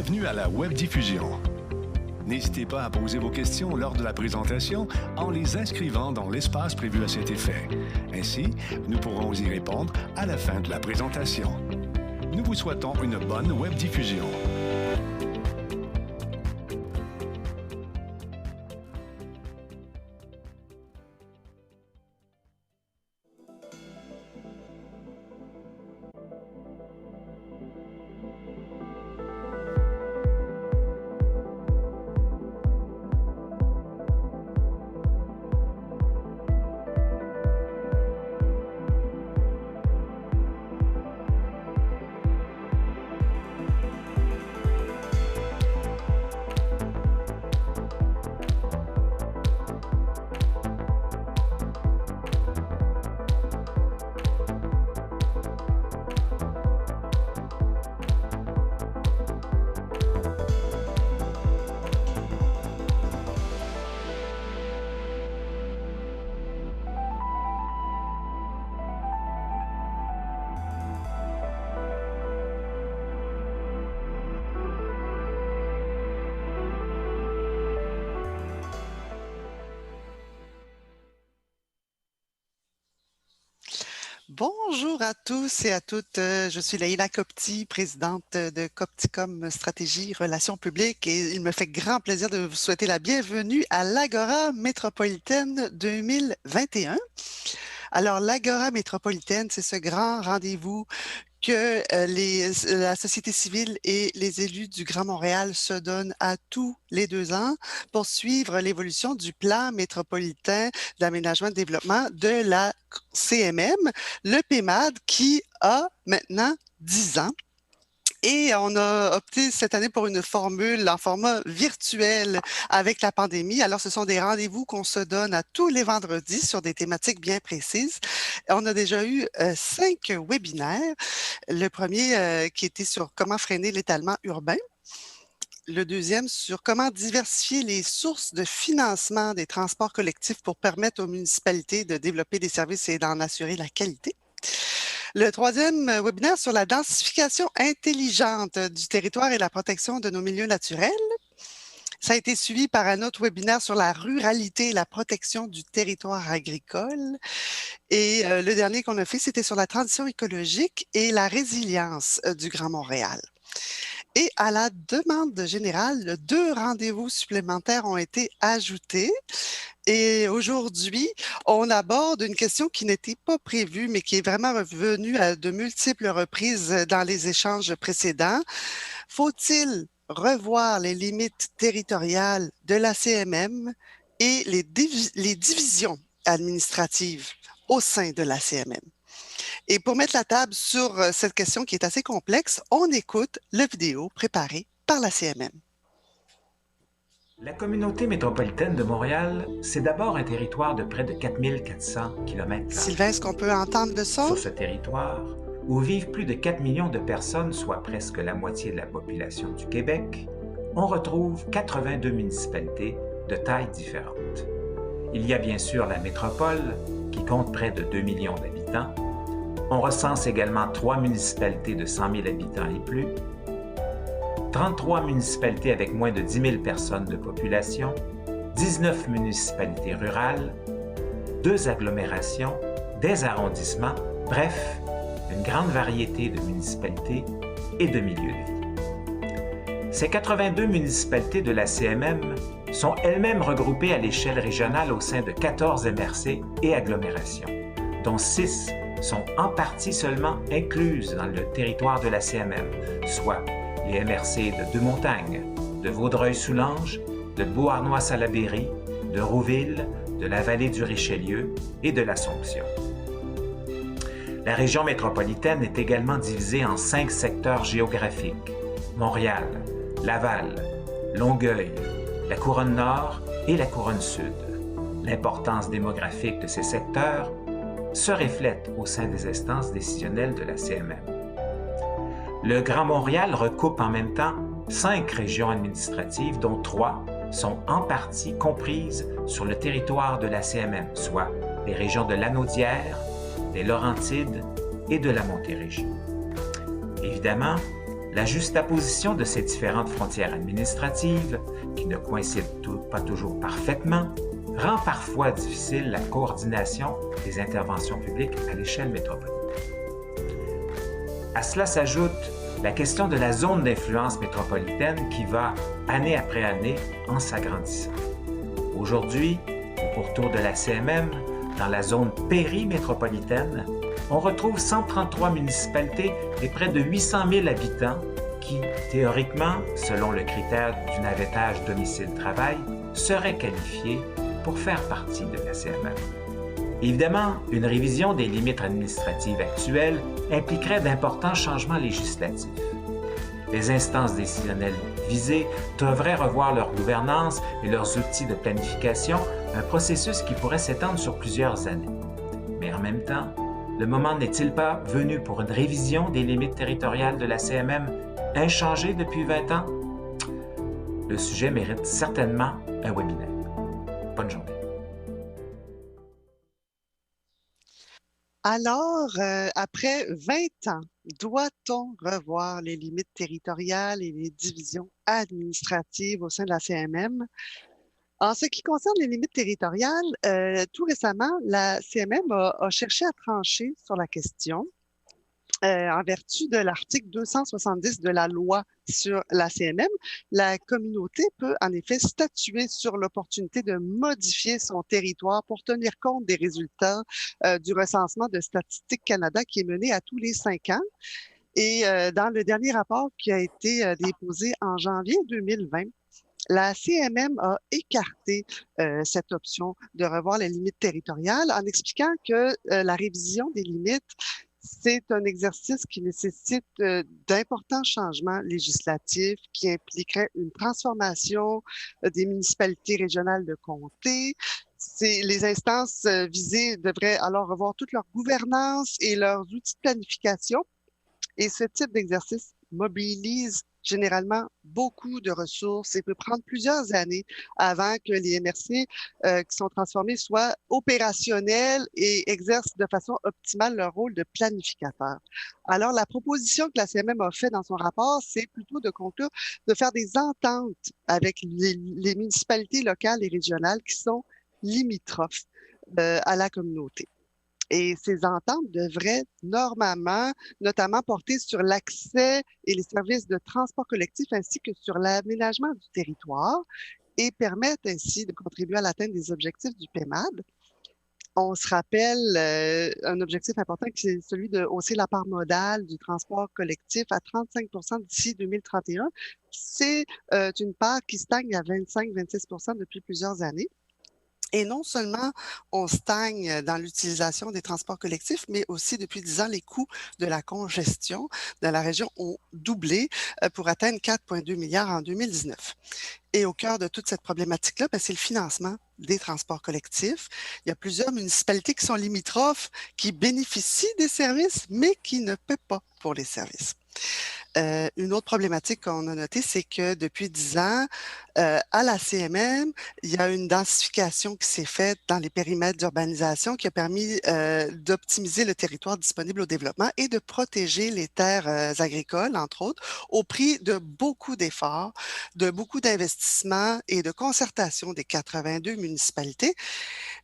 Bienvenue à la webdiffusion. N'hésitez pas à poser vos questions lors de la présentation en les inscrivant dans l'espace prévu à cet effet. Ainsi, nous pourrons y répondre à la fin de la présentation. Nous vous souhaitons une bonne webdiffusion. Bonjour à tous et à toutes. Je suis Leïla Copti, présidente de Copticom Stratégie Relations publiques et il me fait grand plaisir de vous souhaiter la bienvenue à l'Agora métropolitaine 2021. Alors, l'Agora métropolitaine, c'est ce grand rendez-vous que la société civile et les élus du Grand Montréal se donnent à tous les 2 ans pour suivre l'évolution du plan métropolitain d'aménagement et de développement de la CMM, le PMAD, qui a maintenant 10 ans. Et on a opté cette année pour une formule en format virtuel avec la pandémie. Alors, ce sont des rendez-vous qu'on se donne à tous les vendredis sur des thématiques bien précises. On a déjà eu 5 webinaires. Le premier qui était sur comment freiner l'étalement urbain. Le deuxième sur comment diversifier les sources de financement des transports collectifs pour permettre aux municipalités de développer des services et d'en assurer la qualité. Le troisième webinaire sur la densification intelligente du territoire et la protection de nos milieux naturels. Ça a été suivi par un autre webinaire sur la ruralité et la protection du territoire agricole. Et le dernier qu'on a fait, c'était sur la transition écologique et la résilience du Grand Montréal. Et à la demande générale, 2 rendez-vous supplémentaires ont été ajoutés. Et aujourd'hui, on aborde une question qui n'était pas prévue, mais qui est vraiment revenue à de multiples reprises dans les échanges précédents. Faut-il revoir les limites territoriales de la CMM et les divisions administratives au sein de la CMM? Et pour mettre la table sur cette question qui est assez complexe, on écoute la vidéo préparée par la CMM. La communauté métropolitaine de Montréal, c'est d'abord un territoire de près de 4400 km². Sylvain, est-ce qu'on peut entendre le son? Sur ce territoire, où vivent plus de 4 millions de personnes, soit presque la moitié de la population du Québec, on retrouve 82 municipalités de tailles différentes. Il y a bien sûr la métropole, qui compte près de 2 millions d'habitants. On recense également 3 municipalités de 100 000 habitants et plus, 33 municipalités avec moins de 10 000 personnes de population, 19 municipalités rurales, 2 agglomérations, des arrondissements, bref, une grande variété de municipalités et de milieux de vie. Ces 82 municipalités de la CMM sont elles-mêmes regroupées à l'échelle régionale au sein de 14 MRC et agglomérations, dont 6 sont en partie seulement incluses dans le territoire de la CMM, soit les MRC de Deux-Montagnes, de Vaudreuil-Soulanges, de Beauharnois-Salaberry, de Rouville, de la vallée du Richelieu et de l'Assomption. La région métropolitaine est également divisée en 5 secteurs géographiques: Montréal, Laval, Longueuil, la Couronne Nord et la Couronne Sud. L'importance démographique de ces secteurs se reflète au sein des instances décisionnelles de la CMM. Le Grand Montréal recoupe en même temps 5 régions administratives, dont 3 sont en partie comprises sur le territoire de la CMM, soit les régions de Lanaudière, des Laurentides et de la Montérégie. Évidemment, La juxtaposition de ces différentes frontières administratives, qui ne coïncident pas toujours parfaitement, rend parfois difficile la coordination des interventions publiques à l'échelle métropolitaine. À cela s'ajoute la question de la zone d'influence métropolitaine qui va, année après année, en s'agrandissant. Aujourd'hui, au pourtour de la CMM, dans la zone périmétropolitaine, on retrouve 133 municipalités et près de 800 000 habitants qui, théoriquement, selon le critère du navettage domicile-travail, seraient qualifiés pour faire partie de la CMM. Évidemment, une révision des limites administratives actuelles impliquerait d'importants changements législatifs. Les instances décisionnelles visées devraient revoir leur gouvernance et leurs outils de planification, un processus qui pourrait s'étendre sur plusieurs années. Mais en même temps, le moment n'est-il pas venu pour une révision des limites territoriales de la CMM inchangées depuis 20 ans? Le sujet mérite certainement un webinaire. Bonne journée. Alors, après 20 ans, doit-on revoir les limites territoriales et les divisions administratives au sein de la CMM? En ce qui concerne les limites territoriales, tout récemment, la CMM a cherché à trancher sur la question en vertu de l'article 270 de la loi sur la CMM. La communauté peut en effet statuer sur l'opportunité de modifier son territoire pour tenir compte des résultats du recensement de Statistique Canada qui est mené à tous les 5 ans. Et dans le dernier rapport qui a été déposé en janvier 2020, la CMM a écarté cette option de revoir les limites territoriales en expliquant que la révision des limites, c'est un exercice qui nécessite d'importants changements législatifs qui impliqueraient une transformation des municipalités régionales de comté. Les instances visées devraient alors revoir toute leur gouvernance et leurs outils de planification. Et ce type d'exercice mobilise généralement beaucoup de ressources et peut prendre plusieurs années avant que les MRC qui sont transformés soient opérationnels et exercent de façon optimale leur rôle de planificateur. Alors, la proposition que la CMM a faite dans son rapport, c'est plutôt de conclure, de faire des ententes avec les municipalités locales et régionales qui sont limitrophes à la communauté. Et ces ententes devraient normalement, notamment porter sur l'accès et les services de transport collectif ainsi que sur l'aménagement du territoire et permettre ainsi de contribuer à l'atteinte des objectifs du PEMAD. On se rappelle un objectif important qui est celui de hausser la part modale du transport collectif à 35 d'ici 2031. C'est une part qui stagne à 25-26 depuis plusieurs années. Et non seulement on stagne dans l'utilisation des transports collectifs, mais aussi depuis 10 ans, les coûts de la congestion dans la région ont doublé pour atteindre 4,2 milliards en 2019. Et au cœur de toute cette problématique-là, c'est le financement des transports collectifs. Il y a plusieurs municipalités qui sont limitrophes, qui bénéficient des services, mais qui ne paient pas pour les services. Une autre problématique qu'on a notée, c'est que depuis 10 ans, à la CMM, il y a une densification qui s'est faite dans les périmètres d'urbanisation qui a permis d'optimiser le territoire disponible au développement et de protéger les terres agricoles, entre autres, au prix de beaucoup d'efforts, de beaucoup d'investissements et de concertation des 82 municipalités.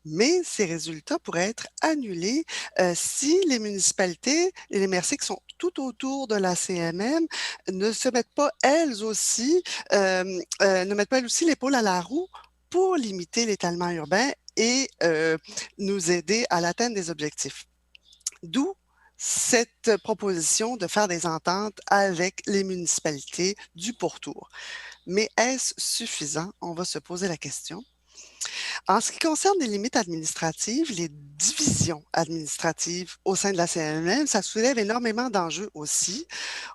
Mais ces résultats pourraient être annulés si les municipalités et les MRC qui sont tout autour de la CMM ne se mettent pas elles aussi, l'épaule à la roue pour limiter l'étalement urbain et nous aider à l'atteinte des objectifs. D'où cette proposition de faire des ententes avec les municipalités du pourtour. Mais est-ce suffisant? On va se poser la question. En ce qui concerne les limites administratives, les divisions administratives au sein de la CMM, ça soulève énormément d'enjeux aussi.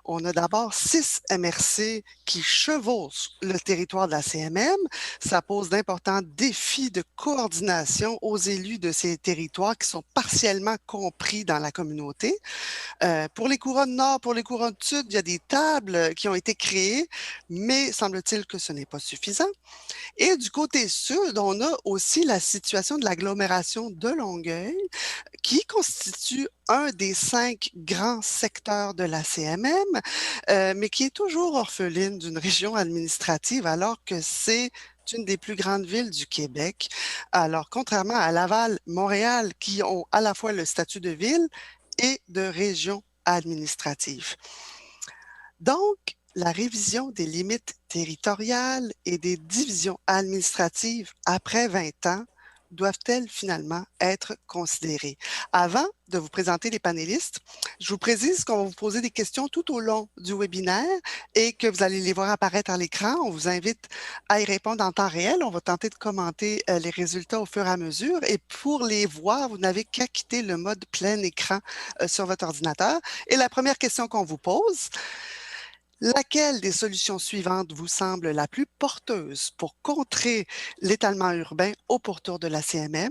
On a d'abord 6 MRC qui chevauchent le territoire de la CMM. Ça pose d'importants défis de coordination aux élus de ces territoires qui sont partiellement compris dans la communauté. Pour les couronnes nord, pour les couronnes sud, il y a des tables qui ont été créées, mais semble-t-il que ce n'est pas suffisant. Et du côté sud, on on a aussi la situation de l'agglomération de Longueuil, qui constitue un des 5 grands secteurs de la CMM, mais qui est toujours orpheline d'une région administrative, alors que c'est une des plus grandes villes du Québec. Alors, contrairement à Laval, Montréal, qui ont à la fois le statut de ville et de région administrative. Donc, la révision des limites territoriales et des divisions administratives après 20 ans doivent-elles finalement être considérées? Avant de vous présenter les panélistes, je vous précise qu'on va vous poser des questions tout au long du webinaire et que vous allez les voir apparaître à l'écran. On vous invite à y répondre en temps réel. On va tenter de commenter les résultats au fur et à mesure. Et pour les voir, vous n'avez qu'à quitter le mode plein écran sur votre ordinateur. Et la première question qu'on vous pose: laquelle des solutions suivantes vous semble la plus porteuse pour contrer l'étalement urbain au pourtour de la CMM?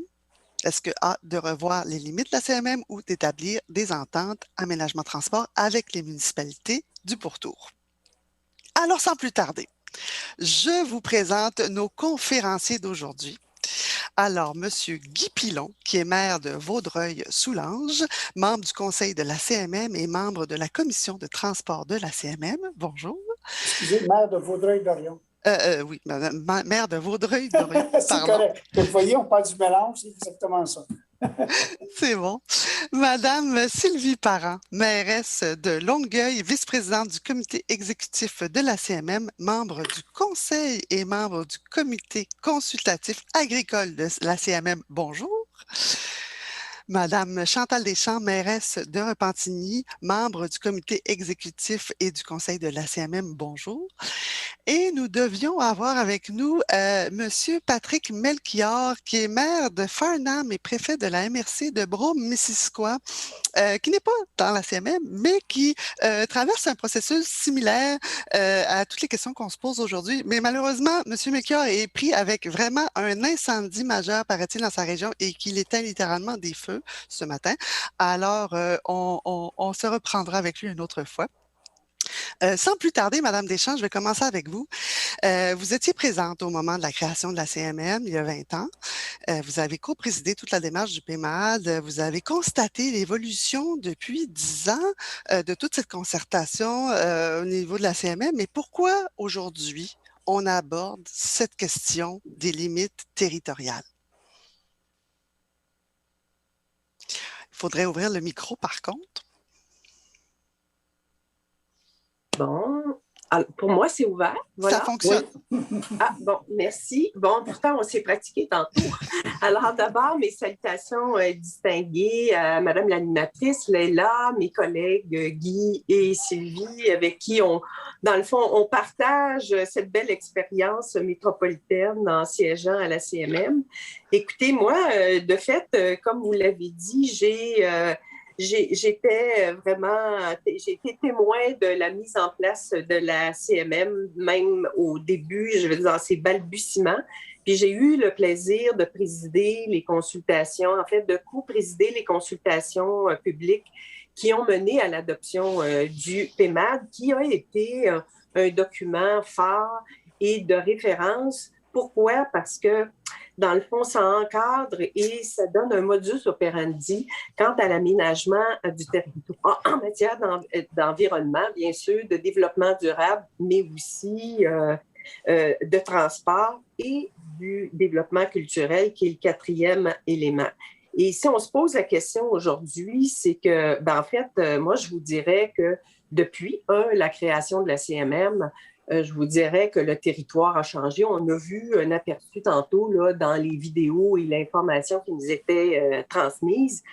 Est-ce que A, de revoir les limites de la CMM ou d'établir des ententes aménagement-transport avec les municipalités du pourtour? Alors, sans plus tarder, je vous présente nos conférenciers d'aujourd'hui. Alors, Monsieur Guy Pilon, qui est maire de Vaudreuil-Soulanges, membre du conseil de la CMM et membre de la commission de transport de la CMM. Bonjour. Excusez, maire de Vaudreuil-Dorion. Oui, maire de Vaudreuil-Dorion. C'est correct. Vous voyez, on parle du mélange, c'est exactement ça. C'est bon. Madame Sylvie Parent, mairesse de Longueuil, vice-présidente du comité exécutif de la CMM, membre du conseil et membre du comité consultatif agricole de la CMM. Bonjour. Madame Chantal Deschamps, mairesse de Repentigny, membre du comité exécutif et du conseil de la CMM. Bonjour. Et nous devions avoir avec nous Monsieur Patrick Melchior, qui est maire de Farnham et préfet de la MRC de Brome-Missisquoi, qui n'est pas dans la CMM, mais qui traverse un processus similaire à toutes les questions qu'on se pose aujourd'hui. Mais malheureusement, Monsieur Melchior est pris avec vraiment un incendie majeur, paraît-il, dans sa région et qu'il éteint littéralement des feux ce matin. Alors, on se reprendra avec lui une autre fois. Sans plus tarder, Madame Deschamps, je vais commencer avec vous. Vous étiez présente au moment de la création de la CMM il y a 20 ans. Vous avez co-présidé toute la démarche du PEMAD. Vous avez constaté l'évolution depuis 10 ans de toute cette concertation au niveau de la CMM. Mais pourquoi aujourd'hui on aborde cette question des limites territoriales? Il faudrait ouvrir le micro par contre. Bon, alors, pour moi, c'est ouvert. Voilà. Ça fonctionne. Oui. Ah, bon, merci. Bon, pourtant, on s'est pratiqué tantôt. Alors, d'abord, mes salutations distinguées à Madame l'animatrice, Leila, mes collègues Guy et Sylvie, avec qui dans le fond, on partage cette belle expérience métropolitaine en siégeant à la CMM. Écoutez, moi, de fait, comme vous l'avez dit, j'ai été témoin de la mise en place de la CMM, même au début, je veux dire, dans ses balbutiements. Puis j'ai eu le plaisir de présider les consultations, en fait, de co-présider les consultations publiques qui ont mené à l'adoption du PEMAD, qui a été un document phare et de référence. Pourquoi? Parce que dans le fond, ça encadre et ça donne un modus operandi quant à l'aménagement du territoire en matière d'environnement, bien sûr, de développement durable, mais aussi de transport et du développement culturel, qui est le 4e élément. Et si on se pose la question aujourd'hui, c'est que, en fait, moi, je vous dirais que depuis la création de la CMM, je vous dirais que le territoire a changé. On a vu un aperçu tantôt là, dans les vidéos et l'information qui nous était transmise.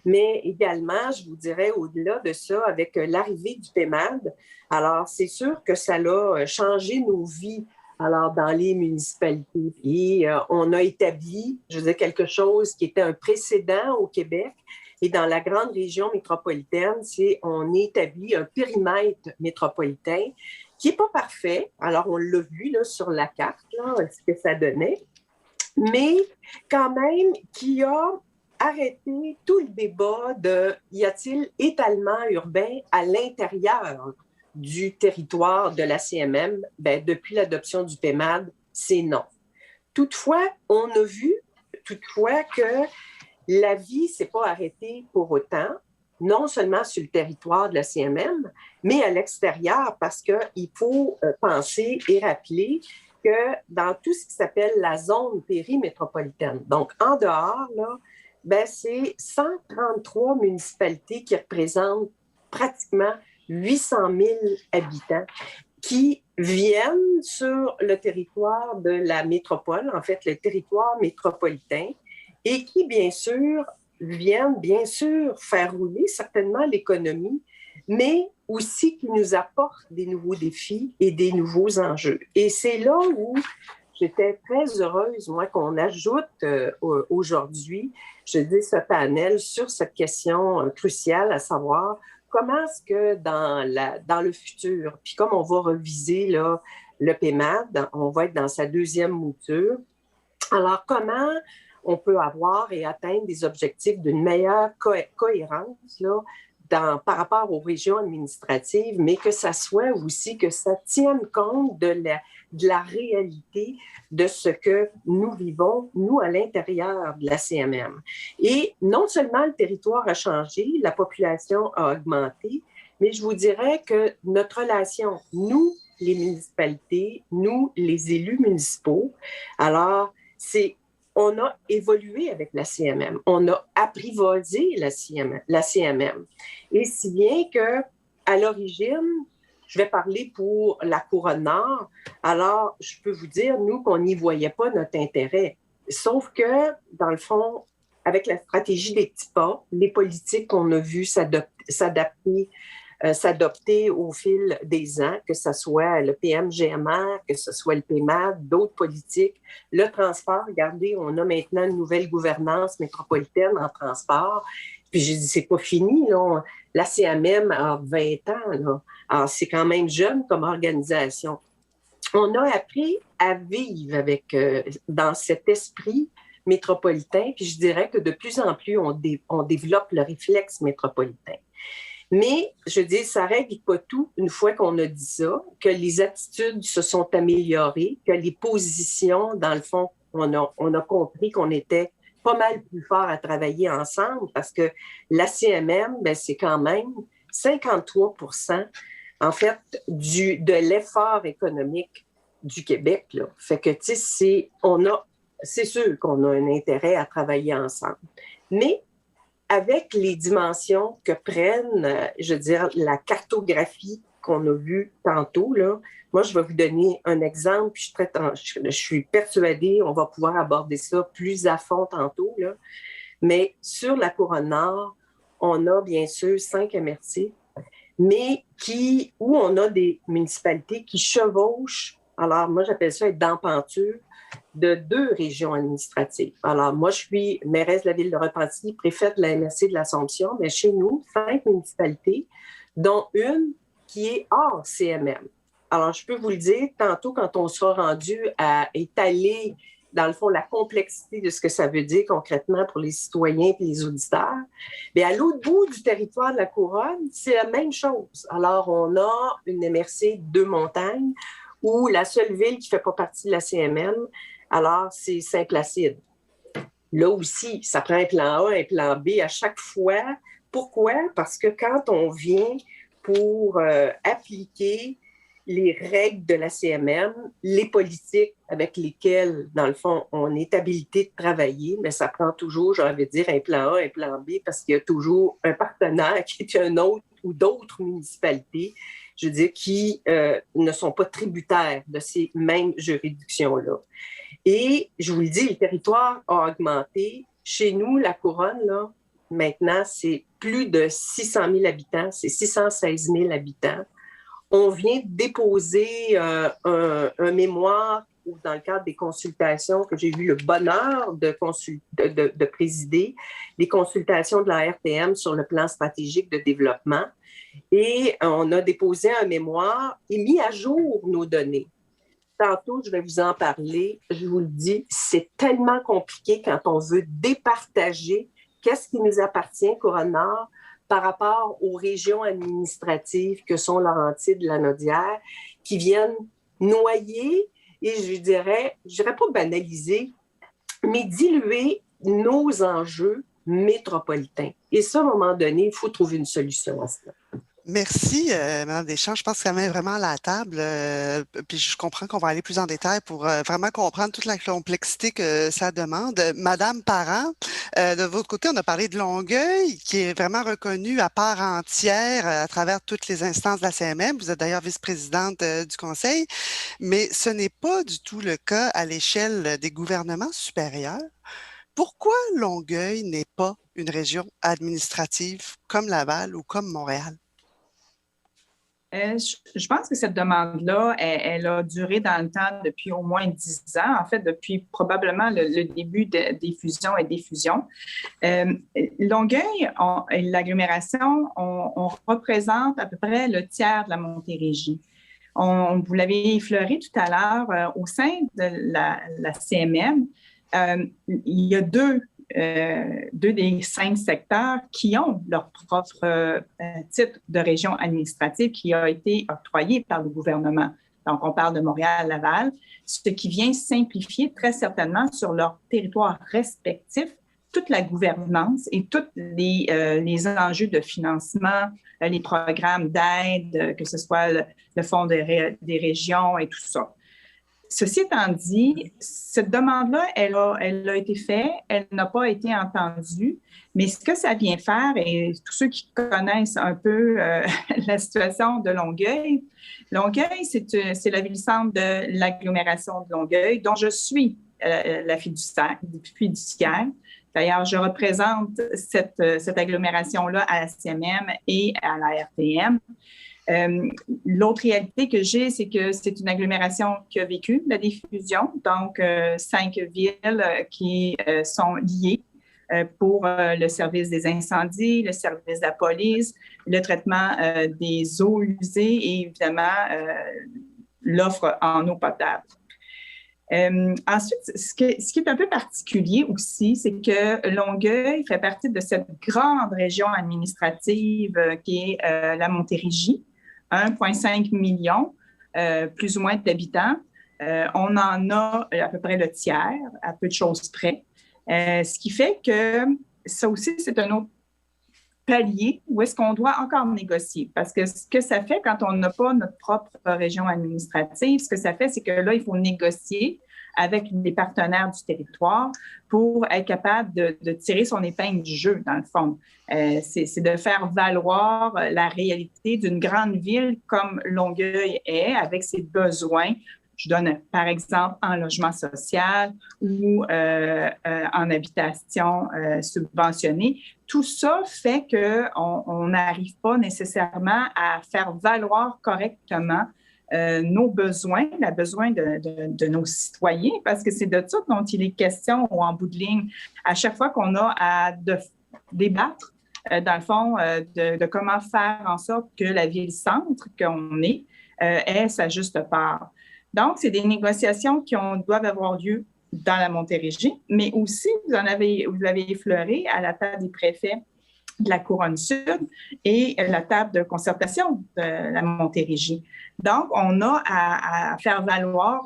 Mais également, je vous dirais, au-delà de ça, avec l'arrivée du PEMAD, alors c'est sûr que ça a changé nos vies alors, dans les municipalités. Et on a établi, je veux dire, quelque chose qui était un précédent au Québec. Et dans la grande région métropolitaine, on établit un périmètre métropolitain qui n'est pas parfait. Alors, on l'a vu là, sur la carte, là, ce que ça donnait, mais quand même qui a arrêté tout le débat de y a-t-il étalement urbain à l'intérieur du territoire de la CMM? Bien, depuis l'adoption du PEMAD, c'est non. Toutefois, on a vu que la vie ne s'est pas arrêtée pour autant, non seulement sur le territoire de la CMM, mais à l'extérieur, parce qu'il faut penser et rappeler que dans tout ce qui s'appelle la zone périmétropolitaine, donc en dehors, là, ben, c'est 133 municipalités qui représentent pratiquement 800 000 habitants qui viennent sur le territoire de la métropole, en fait, le territoire métropolitain, et qui, bien sûr, viennent, bien sûr, faire rouler certainement l'économie, mais aussi qui nous apportent des nouveaux défis et des nouveaux enjeux. Et c'est là où j'étais très heureuse, moi, qu'on ajoute aujourd'hui, je dis, ce panel sur cette question cruciale, à savoir comment est-ce que dans le futur, puis comme on va reviser là, le PEMAD, on va être dans sa deuxième mouture, alors comment on peut avoir et atteindre des objectifs d'une meilleure cohérence là, par rapport aux régions administratives, mais que ça soit aussi que ça tienne compte de la réalité de ce que nous vivons, nous, à l'intérieur de la CMM. Et non seulement le territoire a changé, la population a augmenté, mais je vous dirais que notre relation, nous, les municipalités, nous, les élus municipaux, alors, on a évolué avec la CMM, on a apprivoisé la CMM. Et si bien qu'à l'origine, je vais parler pour la Couronne Nord, alors je peux vous dire, nous, qu'on n'y voyait pas notre intérêt. Sauf que, dans le fond, avec la stratégie des petits pas, les politiques qu'on a vues s'adopter au fil des ans, que ce soit le PMGMR, que ce soit le PEMAD, d'autres politiques. Le transport, regardez, on a maintenant une nouvelle gouvernance métropolitaine en transport. Puis j'ai dit, c'est pas fini, là. La CMM a 20 ans, là. Alors, c'est quand même jeune comme organisation. On a appris à vivre dans cet esprit métropolitain, puis je dirais que de plus en plus, on développe le réflexe métropolitain. Mais, je dis, ça ne règle pas tout une fois qu'on a dit ça, que les attitudes se sont améliorées, que les positions, dans le fond, on a compris qu'on était pas mal plus fort à travailler ensemble parce que la CMM, ben, c'est quand même 53% en fait de l'effort économique du Québec, là. Fait que, tu sais, c'est sûr qu'on a un intérêt à travailler ensemble. Mais avec les dimensions que prennent, je veux dire, la cartographie qu'on a vue tantôt, là, moi, je vais vous donner un exemple, puis je suis persuadée, on va pouvoir aborder ça plus à fond tantôt, là. Mais sur la Couronne Nord, on a bien sûr 5 MRC, mais où on a des municipalités qui chevauchent, alors moi, j'appelle ça être d'empenture, de 2 régions administratives. Alors, moi, je suis mairesse de la ville de Repentigny, préfète de la MRC de l'Assomption, mais chez nous, 5 municipalités, dont une qui est hors CMM. Alors, je peux vous le dire, tantôt, quand on sera rendu à étaler, dans le fond, la complexité de ce que ça veut dire concrètement pour les citoyens et les auditeurs, bien, à l'autre bout du territoire de la Couronne, c'est la même chose. Alors, on a une MRC 2 montagnes, où la seule ville qui ne fait pas partie de la CMM, alors, c'est Saint-Placide. Là aussi, ça prend un plan A, un plan B à chaque fois. Pourquoi? Parce que quand on vient pour appliquer les règles de la CMM, les politiques avec lesquelles, dans le fond, on est habilité de travailler, mais ça prend toujours, j'ai envie de dire, un plan A, un plan B, parce qu'il y a toujours un partenaire qui est un autre ou d'autres municipalités, je veux dire, qui ne sont pas tributaires de ces mêmes juridictions-là. Et je vous le dis, le territoire a augmenté. Chez nous, la Couronne, là, maintenant, c'est plus de 600 000 habitants, c'est 616 000 habitants. On vient de déposer un mémoire dans le cadre des consultations que j'ai eu le bonheur de présider, les consultations de la RTM sur le plan stratégique de développement. Et on a déposé un mémoire et mis à jour nos données. Tantôt, je vais vous en parler. Je vous le dis, c'est tellement compliqué quand on veut départager qu'est-ce qui nous appartient, Couronne Nord, par rapport aux régions administratives que sont Laurentides, Lanaudière, qui viennent noyer et je dirais pas banaliser, mais diluer nos enjeux métropolitains. Et ça, à un moment donné, il faut trouver une solution à cela. Merci, Mme Deschamps. Je pense que ça met vraiment à la table. Puis je comprends qu'on va aller plus en détail pour vraiment comprendre toute la complexité que ça demande. Madame Parent, de votre côté, on a parlé de Longueuil, qui est vraiment reconnu à part entière à travers toutes les instances de la CMM. Vous êtes d'ailleurs vice-présidente du conseil, mais ce n'est pas du tout le cas à l'échelle des gouvernements supérieurs. Pourquoi Longueuil n'est pas une région administrative comme Laval ou comme Montréal? Je pense que cette demande-là, elle a duré dans le temps depuis au moins 10 ans, en fait, depuis probablement le début des fusions et des fusions. Longueuil et l'agglomération, on représente à peu près le tiers de la Montérégie. Vous l'avez effleuré tout à l'heure, au sein de la CMM, il y a deux des 5 secteurs qui ont leur propre titre de région administrative qui a été octroyé par le gouvernement. Donc, on parle de Montréal-Laval, ce qui vient simplifier très certainement sur leur territoire respectif toute la gouvernance et tous les enjeux de financement, les programmes d'aide, que ce soit le Fonds des régions et tout ça. Ceci étant dit, cette demande-là, elle a été faite, elle n'a pas été entendue, mais ce que ça vient faire, et tous ceux qui connaissent un peu la situation de Longueuil, c'est la ville-centre de l'agglomération de Longueuil, dont je suis la fiduciaire. D'ailleurs, je représente cette agglomération-là à la CMM et à la RTM. L'autre réalité que j'ai, c'est que c'est une agglomération qui a vécu la diffusion, donc 5 villes qui sont liées pour le service des incendies, le service de la police, le traitement des eaux usées et évidemment l'offre en eau potable. Ensuite, ce qui est un peu particulier aussi, c'est que Longueuil fait partie de cette grande région administrative qui est la Montérégie. 1,5 million, plus ou moins d'habitants. On en a à peu près le tiers, à peu de choses près. Ce qui fait que ça aussi, c'est un autre palier où est-ce qu'on doit encore négocier. Parce que ce que ça fait quand on n'a pas notre propre région administrative, ce que ça fait, c'est que là, il faut négocier avec les partenaires du territoire pour être capable de tirer son épingle du jeu, dans le fond. C'est de faire valoir la réalité d'une grande ville comme Longueuil est, avec ses besoins. Je donne, par exemple, en logement social ou en habitation subventionnée. Tout ça fait qu'on n'arrive pas nécessairement à faire valoir correctement nos besoins, les besoins de nos citoyens, parce que c'est de ça dont il est question en bout de ligne. À chaque fois qu'on a à débattre, dans le fond, de comment faire en sorte que la ville-centre qu'on est ait sa juste part. Donc, c'est des négociations qui doivent avoir lieu dans la Montérégie, mais aussi, vous l'avez effleuré à la table des préfets de la Couronne Sud et la table de concertation de la Montérégie. Donc, on a à faire valoir,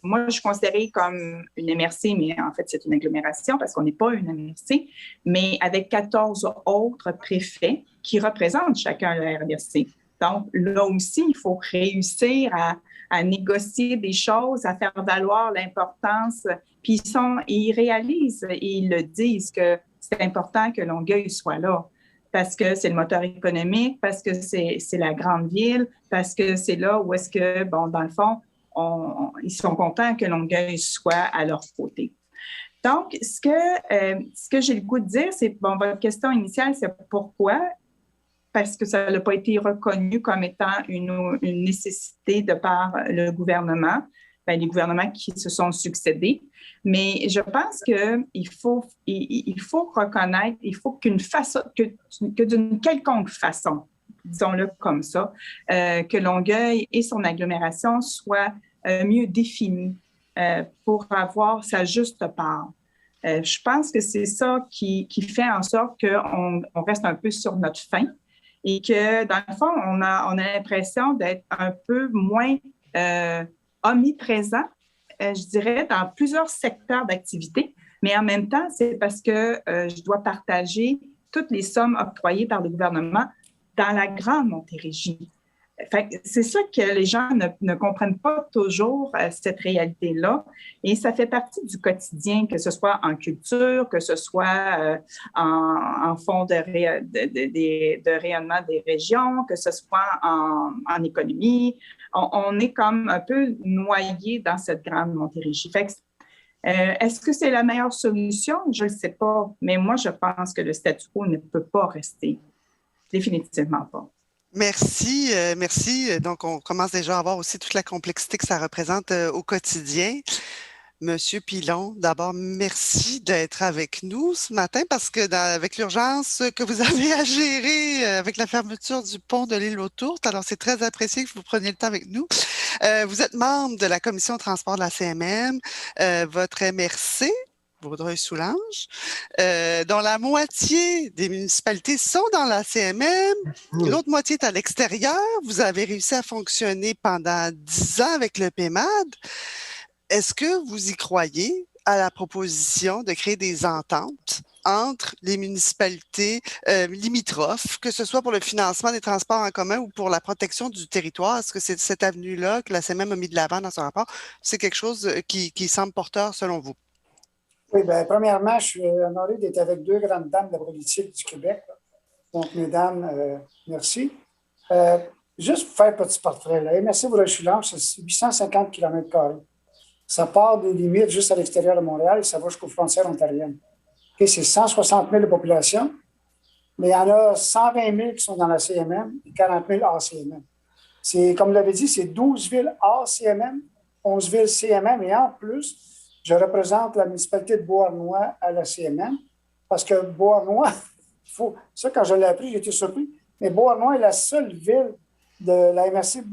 moi, je suis considérée comme une MRC, mais en fait, c'est une agglomération parce qu'on n'est pas une MRC, mais avec 14 autres préfets qui représentent chacun le RDC. Donc, là aussi, il faut réussir à négocier des choses, à faire valoir l'importance. Puis ils réalisent et ils le disent que c'est important que Longueuil soit là parce que c'est le moteur économique, parce que c'est la grande ville, parce que c'est là où est-ce que, bon, dans le fond, ils sont contents que Longueuil soit à leur côté. Donc, ce que j'ai le goût de dire, c'est, bon, votre question initiale, c'est pourquoi? Parce que ça n'a pas été reconnu comme étant une nécessité de par le gouvernement, les gouvernements qui se sont succédés. Mais je pense qu'il faut reconnaître, il faut que d'une quelconque façon, disons-le comme ça, que Longueuil et son agglomération soient mieux définis pour avoir sa juste part. Je pense que c'est ça qui fait en sorte qu'on reste un peu sur notre faim et que, dans le fond, on a l'impression d'être un peu moins omniprésent je dirais, dans plusieurs secteurs d'activité, mais en même temps, c'est parce que je dois partager toutes les sommes octroyées par le gouvernement dans la grande Montérégie. C'est ça que les gens ne comprennent pas toujours, cette réalité-là. Et ça fait partie du quotidien, que ce soit en culture, que ce soit en fonds de rayonnement des régions, que ce soit en économie. On est comme un peu noyé dans cette grande Montérégie. Est-ce que c'est la meilleure solution? Je ne le sais pas. Mais moi, je pense que le statu quo ne peut pas rester. Définitivement pas. Merci, merci. Donc, on commence déjà à voir aussi toute la complexité que ça représente au quotidien. Monsieur Pilon, d'abord, merci d'être avec nous ce matin parce que avec l'urgence que vous avez à gérer avec la fermeture du pont de l'île aux Tourtes, alors c'est très apprécié que vous preniez le temps avec nous. Vous êtes membre de la commission de transport de la CMM. Votre MRC, Vaudreuil-Soulanges, dont la moitié des municipalités sont dans la CMM, l'autre moitié est à l'extérieur. Vous avez réussi à fonctionner pendant 10 ans avec le PEMAD. Est-ce que vous y croyez à la proposition de créer des ententes entre les municipalités limitrophes, que ce soit pour le financement des transports en commun ou pour la protection du territoire? Est-ce que c'est cette avenue-là que la CMM a mis de l'avant dans son rapport? C'est quelque chose qui semble porteur selon vous? Oui, bien, premièrement, je suis honoré d'être avec deux grandes dames de la politique du Québec. Donc, mesdames, merci. Juste pour faire un petit portrait, la MRC Vaudreuil-Soulanges, c'est 850 km². Ça part des limites juste à l'extérieur de Montréal et ça va jusqu'aux frontières ontariennes. Okay, c'est 160 000 de population, mais il y en a 120 000 qui sont dans la CMM et 40 000 hors CMM. Comme vous l'avez dit, c'est 12 villes hors CMM, 11 villes CMM et en plus, je représente la municipalité de Beauharnois à la CMM parce que Beauharnois, ça quand je l'ai appris, j'ai été surpris, mais Beauharnois est la seule ville de la MRC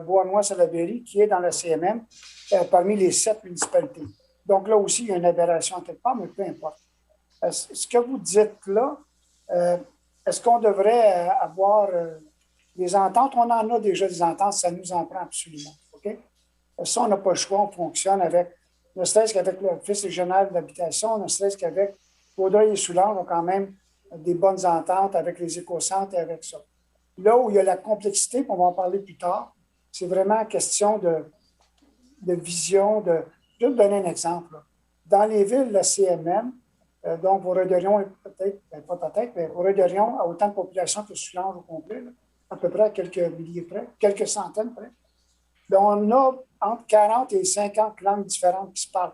Beauharnois-Salaberry qui est dans la CMM parmi les 7 municipalités. Donc là aussi, il y a une aberration quelque part, mais peu importe. Ce que vous dites là, est-ce qu'on devrait avoir des ententes? On en a déjà des ententes, ça nous en prend absolument. OK? Ça, on n'a pas le choix, on fonctionne avec, ne serait-ce qu'avec l'Office régional d'habitation, ne serait-ce qu'avec Vaudreuil et Soulanges, on a quand même des bonnes ententes avec les écocentres et avec ça. Là où il y a la complexité, on va en parler plus tard, c'est vraiment question de vision. Je vais vous donner un exemple. Là. Dans les villes de la CMM, donc Vaudreuil-Dorion, mais Vaudreuil-Dorion a autant de population que Soulanges au complet, là, à peu près à quelques milliers près, quelques centaines près. Donc, on a entre 40 et 50 langues différentes qui se parlent.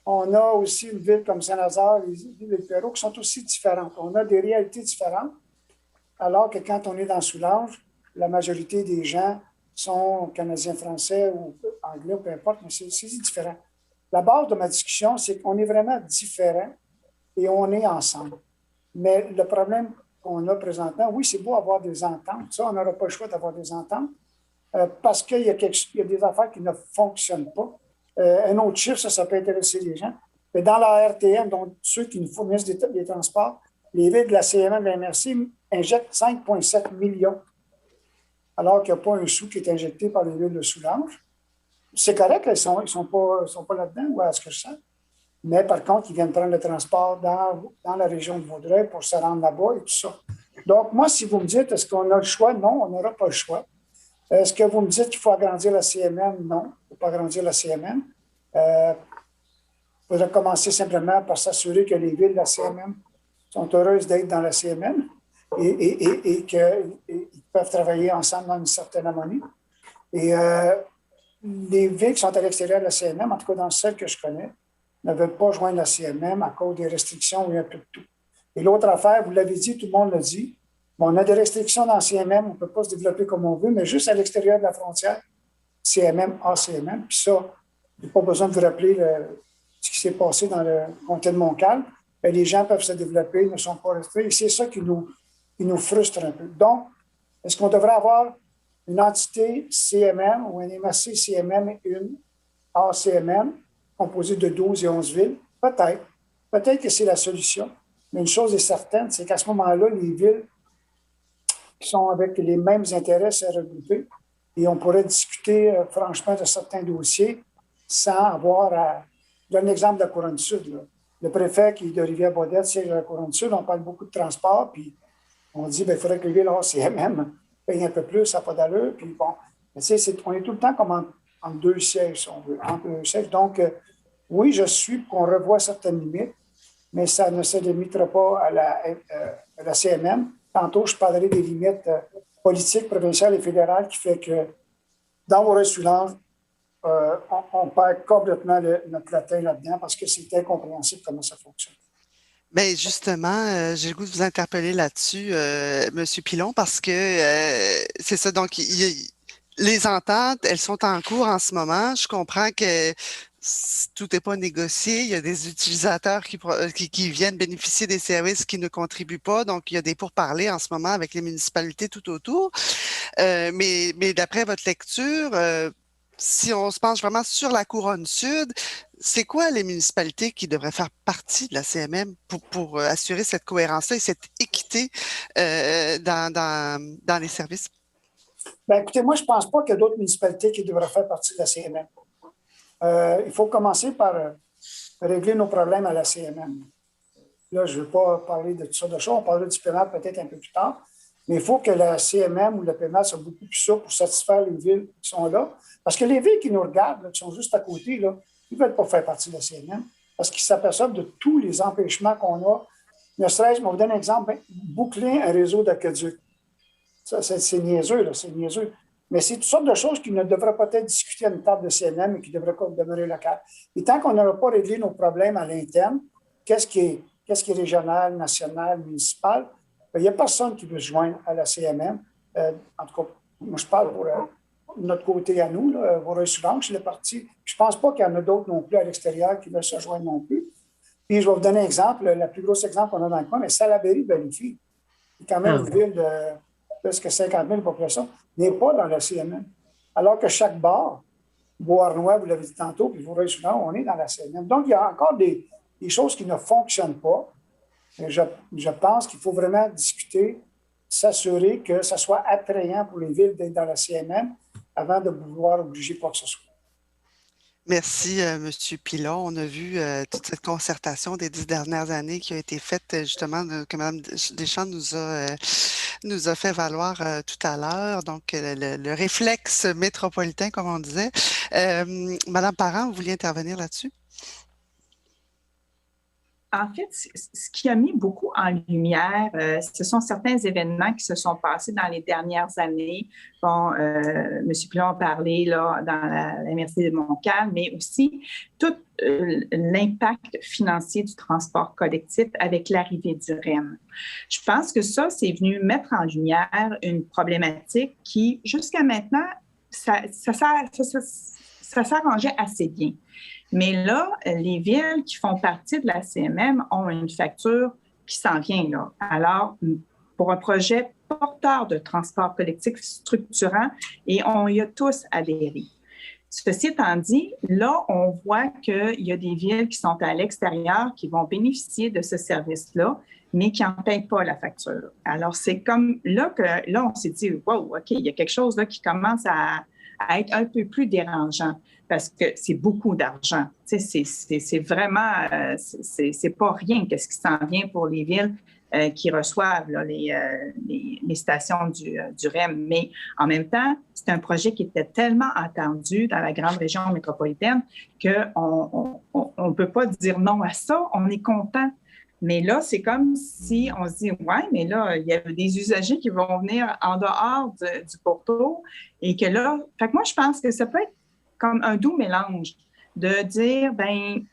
On a aussi une ville comme Saint-Lazare, les villes de Perrault, qui sont aussi différentes. On a des réalités différentes, alors que quand on est dans Soulanges, la majorité des gens sont canadiens, français ou anglais, peu importe, mais c'est différent. La base de ma discussion, c'est qu'on est vraiment différents et on est ensemble. Mais le problème qu'on a présentement, oui, c'est beau avoir des ententes. Ça, on n'aura pas le choix d'avoir des ententes parce qu'il y a des affaires qui ne fonctionnent pas. Un autre chiffre, ça peut intéresser les gens. Mais dans la RTM, donc ceux qui nous fournissent des transports, les villes de la CMM et de la MRC injectent 5,7 millions, alors qu'il n'y a pas un sou qui est injecté par les villes de Soulanges. C'est correct, ils ne sont pas là-dedans, ou à ce que je sais. Mais par contre, ils viennent prendre le transport dans la région de Vaudreuil pour se rendre là-bas et tout ça. Donc, moi, si vous me dites, est-ce qu'on a le choix? Non, on n'aura pas le choix. Est-ce que vous me dites qu'il faut agrandir la CMM? Non, il ne faut pas agrandir la CMM. Il faudrait commencer simplement par s'assurer que les villes de la CMM sont heureuses d'être dans la CMM et qu'ils peuvent travailler ensemble dans une certaine harmonie. Et les villes qui sont à l'extérieur de la CMM, en tout cas dans celles que je connais, ne veulent pas joindre la CMM à cause des restrictions et un peu de tout. Et l'autre affaire, vous l'avez dit, tout le monde l'a dit, on a des restrictions dans la CMM, on ne peut pas se développer comme on veut, mais juste à l'extérieur de la frontière, CMM, ACMM. Puis ça, il n'y a pas besoin de vous rappeler ce qui s'est passé dans le comté de Montcalm. Les gens peuvent se développer, ils ne sont pas restés. Et c'est ça qui nous frustre un peu. Donc, est-ce qu'on devrait avoir une entité CMM ou un MRC CMM et une ACMM composée de 12 et 11 villes? Peut-être. Peut-être que c'est la solution. Mais une chose est certaine, c'est qu'à ce moment-là, les villes qui sont avec les mêmes intérêts seraient regroupées et on pourrait discuter franchement de certains dossiers sans avoir à... Je donne l'exemple de la Couronne-Sud. Là. Le préfet qui est de Rivière-Baudette, siège de la Couronne-Sud, on parle beaucoup de transport, puis on dit, il faudrait que le CMM paye un peu plus, ça n'a pas d'allure. Puis bon, on est tout le temps comme entre deux sièges, si on veut, entre deux sièges. Donc, oui, je suis pour qu'on revoie certaines limites, mais ça ne se limitera pas à la CMM. Tantôt, je parlerai des limites politiques, provinciales et fédérales qui fait que dans vos restaurants, on perd complètement notre latin là-dedans parce que c'est incompréhensible comment ça fonctionne. Bien, justement, j'ai le goût de vous interpeller là-dessus, M. Pilon, parce que c'est ça. Donc, les ententes, elles sont en cours en ce moment. Je comprends que tout n'est pas négocié. Il y a des utilisateurs qui viennent bénéficier des services qui ne contribuent pas. Donc, il y a des pourparlers en ce moment avec les municipalités tout autour. Mais d'après votre lecture, si on se penche vraiment sur la Couronne Sud, c'est quoi les municipalités qui devraient faire partie de la CMM pour assurer cette cohérence-là et cette équité dans les services? Bien, écoutez, moi, je ne pense pas qu'il y a d'autres municipalités qui devraient faire partie de la CMM. Il faut commencer par régler nos problèmes à la CMM. Là, je ne veux pas parler de toutes sortes de choses. On parlera du PMAP peut-être un peu plus tard. Mais il faut que la CMM ou le PMAP soit beaucoup plus souple pour satisfaire les villes qui sont là. Parce que les villes qui nous regardent, là, qui sont juste à côté, là, ils ne veulent pas faire partie de la CMM parce qu'ils s'aperçoivent de tous les empêchements qu'on a. Ne serait-ce, je vais vous donner un exemple, boucler un réseau d'aqueduc. Ça, c'est niaiseux, là, c'est niaiseux. Mais c'est toutes sortes de choses qui ne devraient pas être discutées à une table de CMM et qui devraient demeurer locales. Et tant qu'on n'aura pas réglé nos problèmes à l'interne, qu'est-ce qui est régional, national, municipal, il n'y a personne qui veut se joindre à la CMM. En tout cas, moi, je parle pour notre côté à nous, vos restaurants, je suis parti. Je ne pense pas qu'il y en a d'autres non plus à l'extérieur qui veulent se joindre non plus. Puis, je vais vous donner un exemple. Le plus gros exemple qu'on a dans le coin, mais Salaberry-Bellefille, qui est quand même une ville de presque 50 000 populations, n'est pas dans la CMM. Alors que chaque bar, Beauharnois, vous l'avez dit tantôt, puis vos restaurants, on est dans la CMM. Donc, il y a encore des choses qui ne fonctionnent pas. Je pense qu'il faut vraiment discuter, s'assurer que ça soit attrayant pour les villes d'être dans la CMM avant de vouloir obliger quoi que ce soit. Merci, M. Pilon. On a vu toute cette concertation des 10 dernières années qui a été faite justement, que Mme Deschamps nous a fait valoir tout à l'heure. Donc, le réflexe métropolitain, comme on disait. Mme Parent, vous vouliez intervenir là-dessus? En fait, ce qui a mis beaucoup en lumière, ce sont certains événements qui se sont passés dans les dernières années. Bon, M. Pilon a parlé là, dans la MRC de Montcalm, mais aussi tout l'impact financier du transport collectif avec l'arrivée du REM. Je pense que ça, c'est venu mettre en lumière une problématique qui, jusqu'à maintenant, ça s'arrangeait assez bien. Mais là, les villes qui font partie de la CMM ont une facture qui s'en vient là. Alors, pour un projet porteur de transport collectif structurant, et on y a tous adhéré. Ceci étant dit, là, on voit qu'il y a des villes qui sont à l'extérieur qui vont bénéficier de ce service-là, mais qui n'en payent pas la facture. Alors, c'est comme là on s'est dit, wow, OK, il y a quelque chose là qui commence à être un peu plus dérangeant parce que c'est beaucoup d'argent. Tu sais, c'est vraiment, c'est pas rien qu'est-ce qui s'en vient pour les villes qui reçoivent là, les stations du REM. Mais en même temps, c'est un projet qui était tellement attendu dans la grande région métropolitaine qu'on ne peut pas dire non à ça. On est content. Mais là, c'est comme si on se dit, ouais, mais là, il y a des usagers qui vont venir en dehors du pourtour et que là, fait que moi, je pense que ça peut être comme un doux mélange de dire, ben,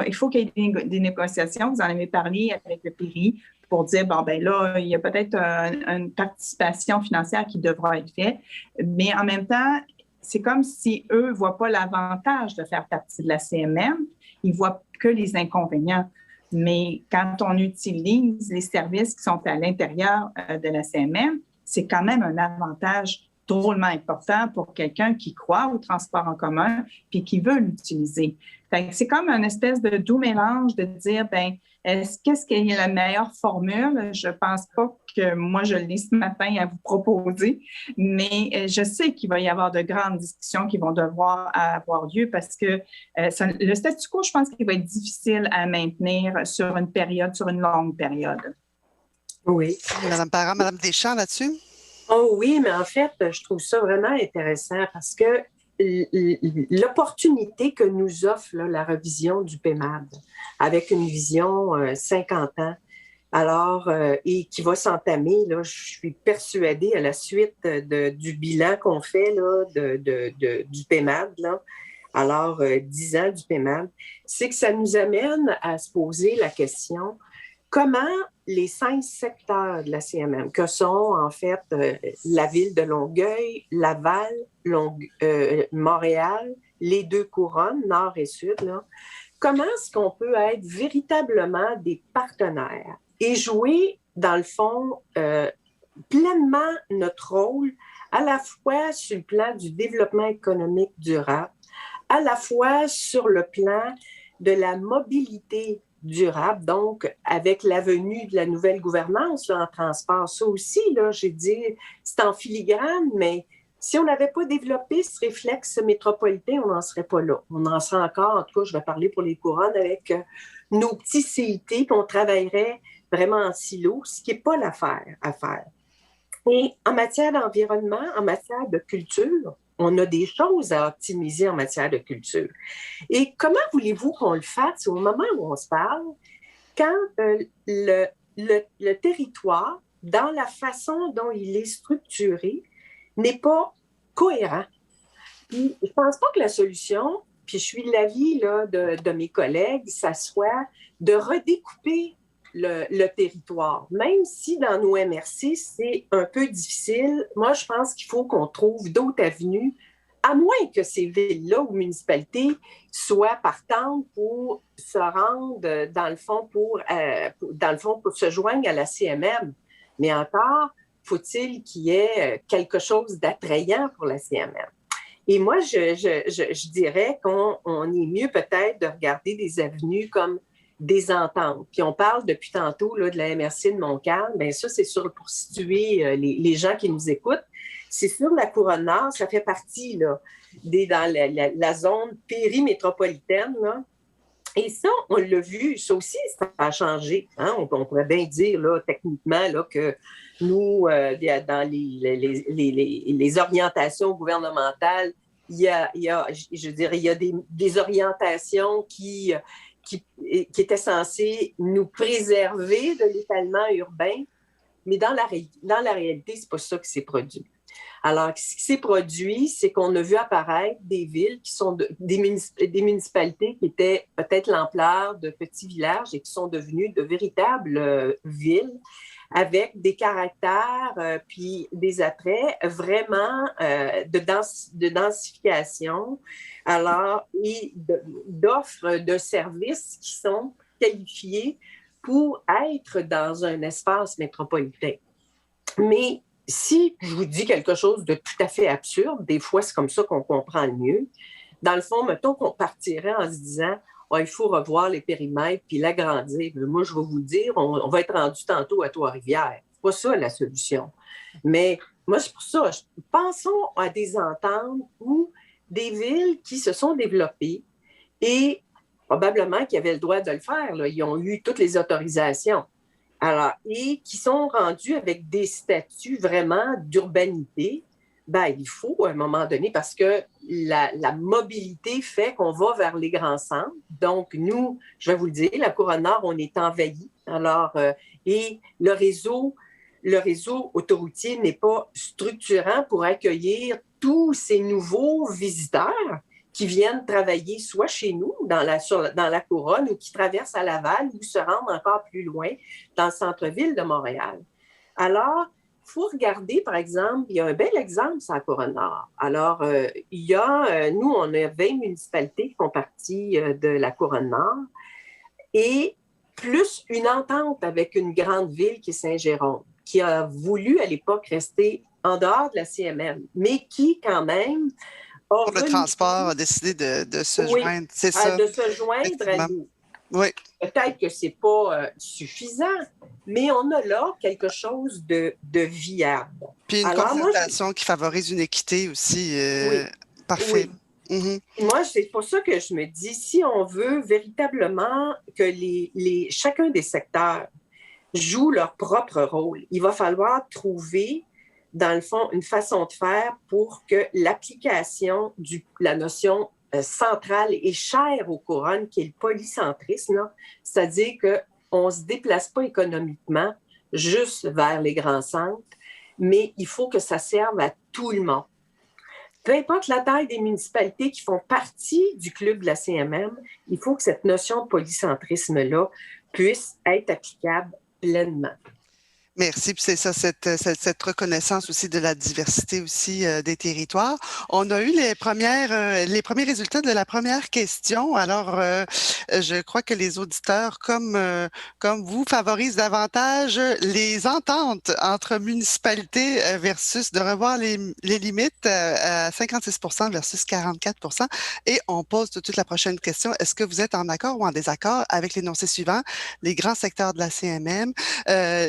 il faut qu'il y ait des négociations. Vous en avez parlé avec le PERI pour dire, bon, ben là, il y a peut-être une participation financière qui devra être faite. Mais en même temps, c'est comme si eux ne voient pas l'avantage de faire partie de la CMM. Ils ne voient que les inconvénients. Mais quand on utilise les services qui sont à l'intérieur de la CMM, c'est quand même un avantage drôlement important pour quelqu'un qui croit au transport en commun puis qui veut l'utiliser. C'est comme une espèce de doux mélange de dire, ben Qu'est-ce qui est la meilleure formule? Je ne pense pas que moi, je l'ai ce matin à vous proposer, mais je sais qu'il va y avoir de grandes discussions qui vont devoir avoir lieu parce que le statu quo, je pense qu'il va être difficile à maintenir sur une longue période. Oui. Madame Parent, Madame Deschamps là-dessus? Oh oui, mais en fait, je trouve ça vraiment intéressant parce que l'opportunité que nous offre là, la revision du PEMAD avec une vision 50 ans, alors, et qui va s'entamer, là, je suis persuadée à la suite du bilan qu'on fait là, du PEMAD, là, alors 10 ans du PEMAD, c'est que ça nous amène à se poser la question comment les 5 secteurs de la CMM, que sont en fait la ville de Longueuil, Laval, Montréal, les 2 couronnes, nord et sud, là, comment est-ce qu'on peut être véritablement des partenaires et jouer, dans le fond, pleinement notre rôle, à la fois sur le plan du développement économique durable, à la fois sur le plan de la mobilité durable, donc avec la venue de la nouvelle gouvernance là, en transport. Ça aussi, là, j'ai dit, c'est en filigrane, mais si on n'avait pas développé ce réflexe métropolitain, on n'en serait pas là. On en serait encore, en tout cas, je vais parler pour les couronnes, avec nos petits CIT, puis on travaillerait vraiment en silo, ce qui n'est pas l'affaire à faire. Et en matière d'environnement, en matière de culture, on a des choses à optimiser en matière de culture. Et comment voulez-vous qu'on le fasse au moment où on se parle, quand le territoire, dans la façon dont il est structuré, n'est pas cohérent? Puis, je ne pense pas que la solution, puis je suis de l'avis là, de mes collègues, ça soit de redécouper le territoire. Même si dans nos MRC, c'est un peu difficile, moi, je pense qu'il faut qu'on trouve d'autres avenues, à moins que ces villes-là ou municipalités soient partantes pour se rendre, dans le fond, pour se joindre à la CMM. Mais encore, faut-il qu'il y ait quelque chose d'attrayant pour la CMM. Et moi, je dirais qu'on est mieux peut-être de regarder des avenues comme des ententes. Puis on parle depuis tantôt là, de la MRC de Montcalm. Bien ça, c'est pour situer les gens qui nous écoutent. C'est sur la Couronne Nord, ça fait partie là, dans la zone périmétropolitaine. Là. Et ça, on l'a vu, ça aussi, ça a changé. Hein? On pourrait bien dire là, techniquement là, que nous, dans les orientations gouvernementales, il y a des orientations qui étaient censées nous préserver de l'étalement urbain, mais dans la réalité, c'est pas ça qui s'est produit. Alors, ce qui s'est produit, c'est qu'on a vu apparaître des villes qui sont des municipalités qui étaient peut-être l'ampleur de petits villages et qui sont devenues de véritables villes avec des caractères puis des attraits vraiment de densification, alors, et d'offres de services qui sont qualifiés pour être dans un espace métropolitain. Mais si je vous dis quelque chose de tout à fait absurde, des fois c'est comme ça qu'on comprend le mieux, dans le fond, mettons qu'on partirait en se disant oh, il faut revoir les périmètres puis l'agrandir. Moi, je vais vous le dire, on va être rendu tantôt à Trois-Rivières. C'est pas ça la solution. Mais moi, c'est pour ça, pensons à des ententes où des villes qui se sont développées et probablement qui avaient le droit de le faire. Là. Ils ont eu toutes les autorisations. Alors, et qui sont rendus avec des statuts vraiment d'urbanité, ben, il faut à un moment donné, parce que la mobilité fait qu'on va vers les grands centres. Donc, nous, je vais vous le dire, la Couronne Nord, on est envahi. Alors, et le réseau autoroutier n'est pas structurant pour accueillir tous ces nouveaux visiteurs qui viennent travailler soit chez nous, dans la Couronne, ou qui traversent à Laval, ou se rendent encore plus loin, dans le centre-ville de Montréal. Alors, il faut regarder, par exemple, il y a un bel exemple sur la Couronne Nord. Alors, nous, on a 20 municipalités qui font partie de la Couronne Nord, et plus une entente avec une grande ville qui est Saint-Jérôme, qui a voulu à l'époque rester en dehors de la CMM, mais qui, quand même, pour le transport, a décidé de se joindre, c'est ça. De se joindre à nous. Oui. Peut-être que ce n'est pas suffisant, mais on a là quelque chose de viable. Puis une Alors, concertation qui favorise une équité aussi. Oui. Parfait. Oui. Mm-hmm. Moi, c'est pour ça que je me dis, si on veut véritablement que chacun des secteurs joue leur propre rôle, il va falloir trouver, dans le fond, une façon de faire pour que l'application de la notion centrale et chère aux couronnes, qui est le polycentrisme, c'est-à-dire qu'on ne se déplace pas économiquement juste vers les grands centres, mais il faut que ça serve à tout le monde. Peu importe la taille des municipalités qui font partie du club de la CMM, il faut que cette notion de polycentrisme-là puisse être applicable pleinement. Merci. Puis c'est ça, cette reconnaissance aussi de la diversité aussi des territoires. On a eu les premiers résultats de la première question. Alors, je crois que les auditeurs, comme vous, favorisent davantage les ententes entre municipalités versus de revoir les limites à 56% versus 44%. Et on pose tout de suite la prochaine question. Est-ce que vous êtes en accord ou en désaccord avec l'énoncé suivant? Les grands secteurs de la CMM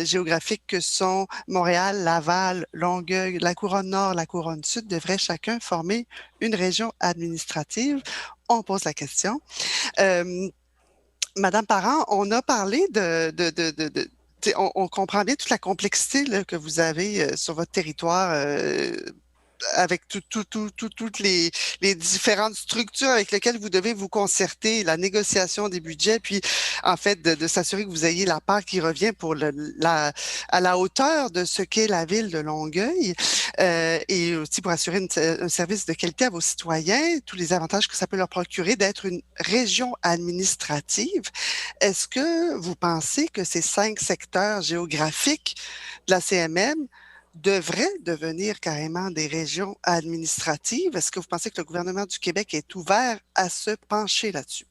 géographiques que sont Montréal, Laval, Longueuil, la Couronne Nord, la Couronne Sud devraient chacun former une région administrative. On pose la question. Madame Parent, on a parlé on comprend bien toute la complexité là, que vous avez sur votre territoire avec toutes les différentes structures avec lesquelles vous devez vous concerter, la négociation des budgets, puis en fait de s'assurer que vous ayez la part qui revient pour à la hauteur de ce qu'est la ville de Longueuil et aussi pour assurer un service de qualité à vos citoyens, tous les avantages que ça peut leur procurer d'être une région administrative. Est-ce que vous pensez que ces 5 secteurs géographiques de la CMM devraient devenir carrément des régions administratives? Est-ce que vous pensez que le gouvernement du Québec est ouvert à se pencher là-dessus?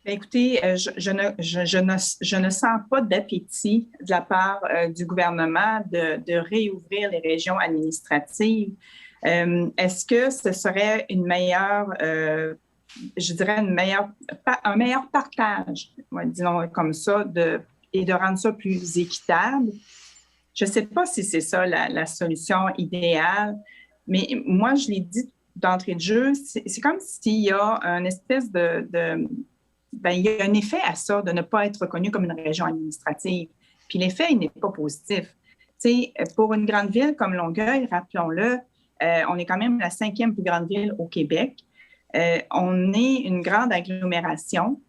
Écoutez, je ne sens pas d'appétit de la part du gouvernement de réouvrir les régions administratives. Est-ce que ce serait une meilleure, je dirais, un meilleur partage, disons comme ça, et de rendre ça plus équitable? Je ne sais pas si c'est ça la solution idéale, mais moi, je l'ai dit d'entrée de jeu, c'est comme s'il y a une espèce il y a un effet à ça de ne pas être reconnu comme une région administrative. Puis l'effet, il n'est pas positif. Pour une grande ville comme Longueuil, rappelons-le, on est quand même la 5e plus grande ville au Québec. On est une grande agglomération.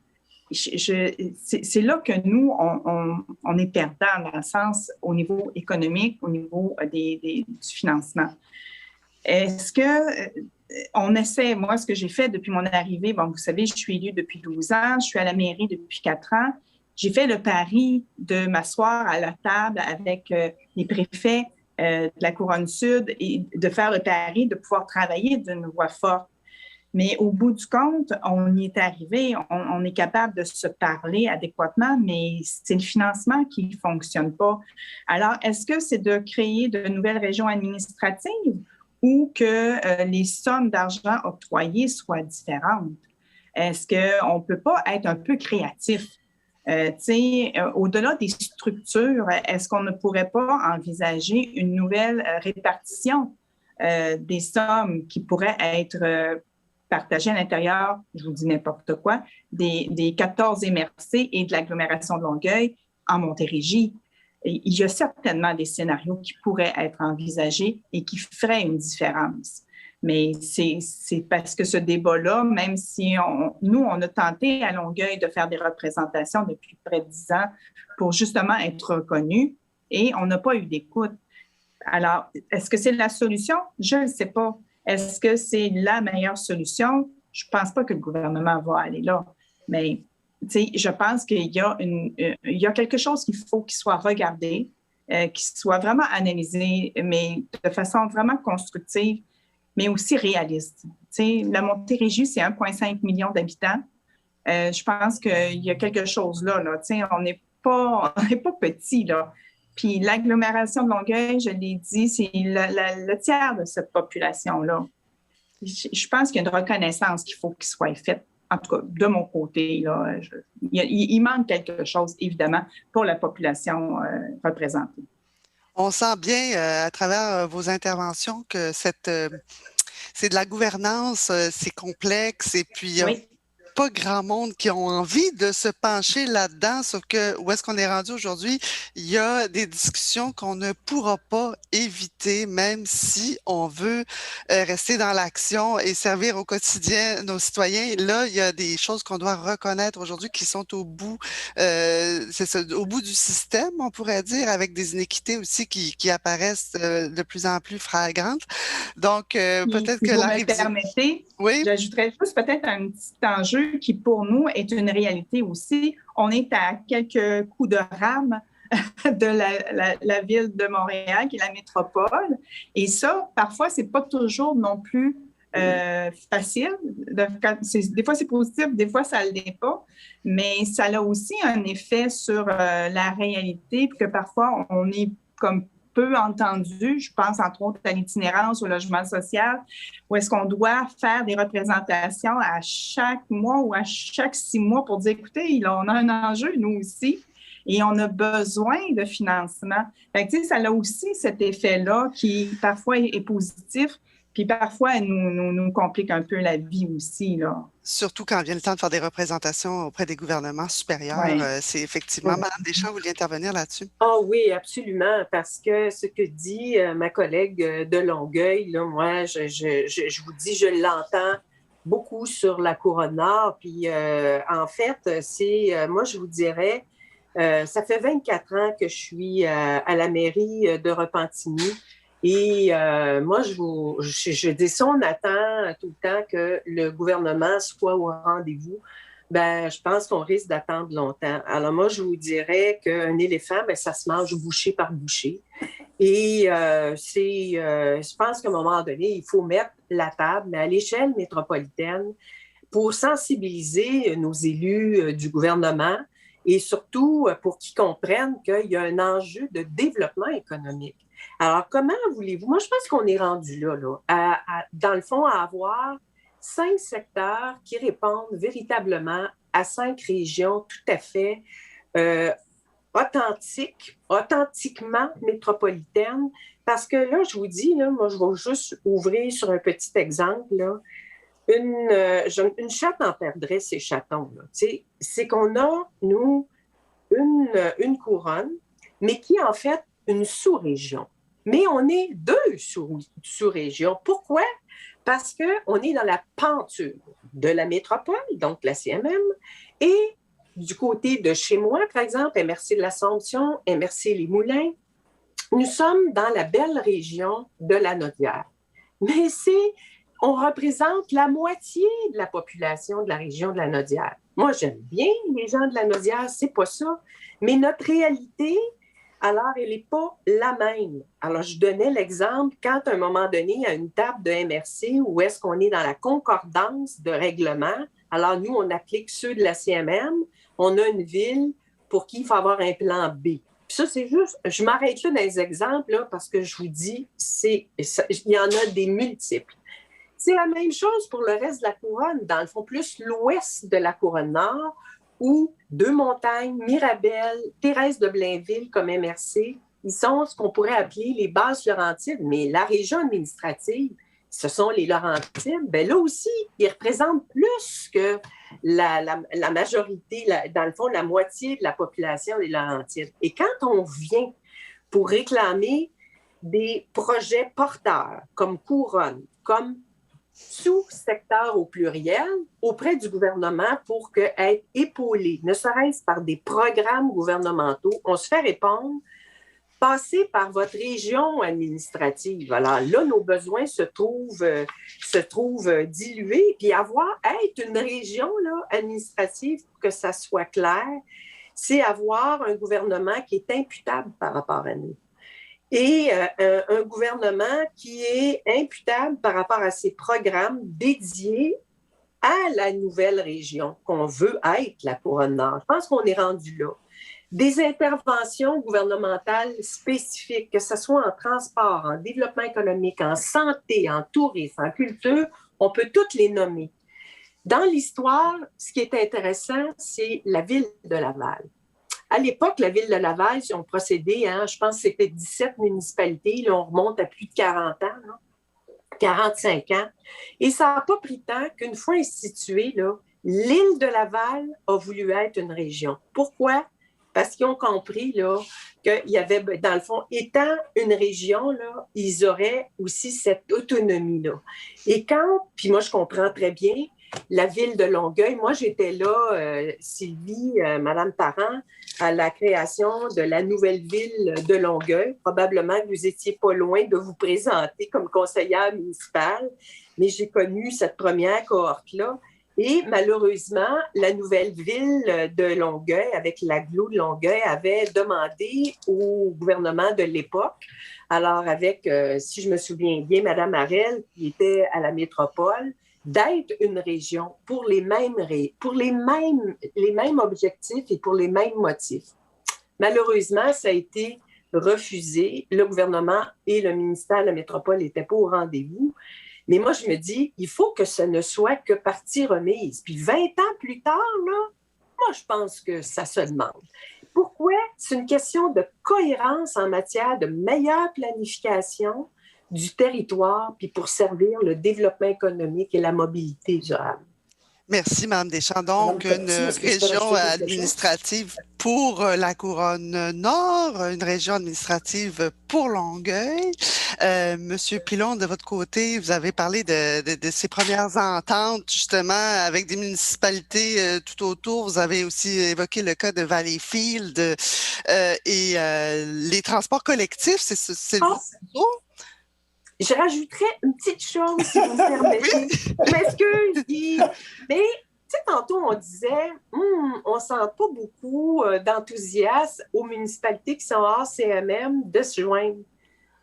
C'est là que nous, on est perdants dans le sens au niveau économique, au niveau du financement. Est-ce que on essaie, moi, ce que j'ai fait depuis mon arrivée, bon, vous savez, je suis élue depuis 12 ans, je suis à la mairie depuis 4 ans. J'ai fait le pari de m'asseoir à la table avec les préfets de la Couronne Sud et de faire le pari de pouvoir travailler d'une voix forte. Mais au bout du compte, on y est arrivé, on est capable de se parler adéquatement, mais c'est le financement qui ne fonctionne pas. Alors, est-ce que c'est de créer de nouvelles régions administratives ou que les sommes d'argent octroyées soient différentes? Est-ce qu'on ne peut pas être un peu créatif? Au-delà des structures, est-ce qu'on ne pourrait pas envisager une nouvelle répartition des sommes qui pourraient être partagées à l'intérieur, je vous dis n'importe quoi, des 14 MRC et de l'agglomération de Longueuil en Montérégie? Il y a certainement des scénarios qui pourraient être envisagés et qui feraient une différence. Mais c'est parce que ce débat-là, même si nous, on a tenté à Longueuil de faire des représentations depuis près de 10 ans pour justement être reconnus et on n'a pas eu d'écoute. Alors, est-ce que c'est la solution? Je ne sais pas. Est-ce que c'est la meilleure solution? Je ne pense pas que le gouvernement va aller là. Mais je pense qu'il y a quelque chose qu'il faut qu'il soit regardé, qu'il soit vraiment analysé, mais de façon vraiment constructive, mais aussi réaliste. La Montérégie, c'est 1,5 million d'habitants. Je pense qu'il y a quelque chose là. On n'est pas petit, là. Puis l'agglomération de Longueuil, je l'ai dit, c'est le tiers de cette population-là. Je pense qu'il y a une reconnaissance qu'il faut qu'il soit faite en tout cas, de mon côté, là, il manque quelque chose, évidemment, pour la population représentée. On sent bien à travers vos interventions que c'est de la gouvernance, c'est complexe et puis il y a Oui. pas grand monde qui ont envie de se pencher là-dedans, sauf que où est-ce qu'on est rendu aujourd'hui? Il y a des discussions qu'on ne pourra pas éviter, même si on veut rester dans l'action et servir au quotidien nos citoyens. Là, il y a des choses qu'on doit reconnaître aujourd'hui qui sont au bout, c'est ça, au bout du système, on pourrait dire, avec des inéquités aussi qui apparaissent de plus en plus flagrantes. Donc, peut-être Si que vous me permettez, oui. J'ajouterais juste peut-être un petit enjeu qui, pour nous, est une réalité aussi. On est à quelques coups de rame de la ville de Montréal, qui est la métropole. Et ça, parfois, c'est pas toujours non plus facile. Des fois, c'est positif, des fois, ça ne l'est pas. Mais ça a aussi un effet sur la réalité, puis que parfois, on est comme peu entendu. Je pense entre autres à l'itinérance, au logement social, où est-ce qu'on doit faire des représentations à chaque mois ou à chaque 6 mois pour dire, écoutez, on a un enjeu, nous aussi, et on a besoin de financement. Fait que, ça a aussi cet effet-là qui, parfois, est positif, puis parfois, nous complique un peu la vie aussi, là. Surtout quand vient le temps de faire des représentations auprès des gouvernements supérieurs. Oui. C'est effectivement... Madame Deschamps, vous vouliez intervenir là-dessus? Ah oui, absolument, parce que ce que dit ma collègue de Longueuil, là, moi, je vous dis, je l'entends beaucoup sur la Couronne Nord. Puis, en fait, moi, je vous dirais, ça fait 24 ans que je suis à la mairie de Repentigny. Et moi, je dis ça, on attend tout le temps que le gouvernement soit au rendez-vous. Ben, je pense qu'on risque d'attendre longtemps. Alors moi, je vous dirais qu'un éléphant, ben, ça se mange bouchée par bouchée. Et je pense qu'à un moment donné, il faut mettre la table, mais à l'échelle métropolitaine, pour sensibiliser nos élus du gouvernement et surtout pour qu'ils comprennent qu'il y a un enjeu de développement économique. Alors, comment voulez-vous? Moi, je pense qu'on est rendu là, dans le fond, à avoir 5 secteurs qui répondent véritablement à 5 régions tout à fait authentiquement métropolitaines. Parce que là, je vous dis, là, moi, je vais juste ouvrir sur un petit exemple, là. Une chatte en perdrait ses chatons. C'est qu'on a, nous, une couronne, mais qui est en fait une sous-région. Mais on est 2 sous-régions. Pourquoi? Parce qu'on est dans la penture de la métropole, donc la CMM, et du côté de chez moi, par exemple, MRC de l'Assomption, MRC Les Moulins, nous sommes dans la belle région de la Naudière. Mais on représente la moitié de la population de la région de la Naudière. Moi, j'aime bien les gens de la Naudière, c'est pas ça. Mais notre réalité, alors, elle n'est pas la même. Alors, je donnais l'exemple quand, à un moment donné, à une table de MRC, où est-ce qu'on est dans la concordance de règlement, alors nous, on applique ceux de la CMM, on a une ville pour qui il faut avoir un plan B. Puis ça, c'est juste, je m'arrête là dans les exemples, là, parce que je vous dis, il y en a des multiples. C'est la même chose pour le reste de la couronne, dans le fond, plus l'ouest de la couronne nord, où Deux-Montagnes, Mirabel, Thérèse de Blainville comme MRC, ils sont ce qu'on pourrait appeler les bases Laurentides, mais la région administrative, ce sont les Laurentides. Bien, là aussi, ils représentent plus que la majorité, dans le fond, la moitié de la population des Laurentides. Et quand on vient pour réclamer des projets porteurs comme couronne, comme sous-secteur au pluriel auprès du gouvernement pour être épaulé, ne serait-ce par des programmes gouvernementaux, on se fait répondre, passez par votre région administrative. Alors là, nos besoins se trouvent dilués, puis être une région là, administrative, pour que ça soit clair, c'est avoir un gouvernement qui est imputable par rapport à nous. Et un gouvernement qui est imputable par rapport à ses programmes dédiés à la nouvelle région qu'on veut être, la Couronne Nord. Je pense qu'on est rendu là. Des interventions gouvernementales spécifiques, que ce soit en transport, en développement économique, en santé, en tourisme, en culture, on peut toutes les nommer. Dans l'histoire, ce qui est intéressant, c'est la ville de Laval. À l'époque, la ville de Laval, si on procédait, je pense que c'était 17 municipalités, là, on remonte à plus de 40 ans, là, 45 ans. Et ça n'a pas pris tant qu'une fois instituée, là, l'île de Laval a voulu être une région. Pourquoi? Parce qu'ils ont compris là, qu'il y avait, dans le fond, étant une région, là, ils auraient aussi cette autonomie-là. Et puis moi, je comprends très bien, la ville de Longueuil, moi, j'étais là, Sylvie, Madame Parent, à la création de la nouvelle ville de Longueuil. Probablement que vous étiez pas loin de vous présenter comme conseillère municipale, mais j'ai connu cette première cohorte-là. Et malheureusement, la nouvelle ville de Longueuil, avec l'agglo de Longueuil, avait demandé au gouvernement de l'époque, alors avec, si je me souviens bien, Mme Harel, qui était à la métropole, d'être une région pour les mêmes objectifs et pour les mêmes motifs. Malheureusement, ça a été refusé. Le gouvernement et le ministère de la métropole n'étaient pas au rendez-vous. Mais moi, je me dis, il faut que ce ne soit que partie remise. Puis 20 ans plus tard, là, moi, je pense que ça se demande. Pourquoi? C'est une question de cohérence en matière de meilleure planification du territoire, puis pour servir le développement économique et la mobilité durable. Merci, Mme Deschamps. Donc, une région administrative pour la Couronne Nord, une région administrative pour Longueuil. Monsieur Pilon, de votre côté, vous avez parlé de ces premières ententes, justement, avec des municipalités tout autour. Vous avez aussi évoqué le cas de Valleyfield et les transports collectifs, c'est le Je rajouterais une petite chose, si vous me permettez. Je m'excuse, Guy. Mais, tu sais, tantôt, on disait, on ne sent pas beaucoup d'enthousiasme aux municipalités qui sont hors CMM de se joindre.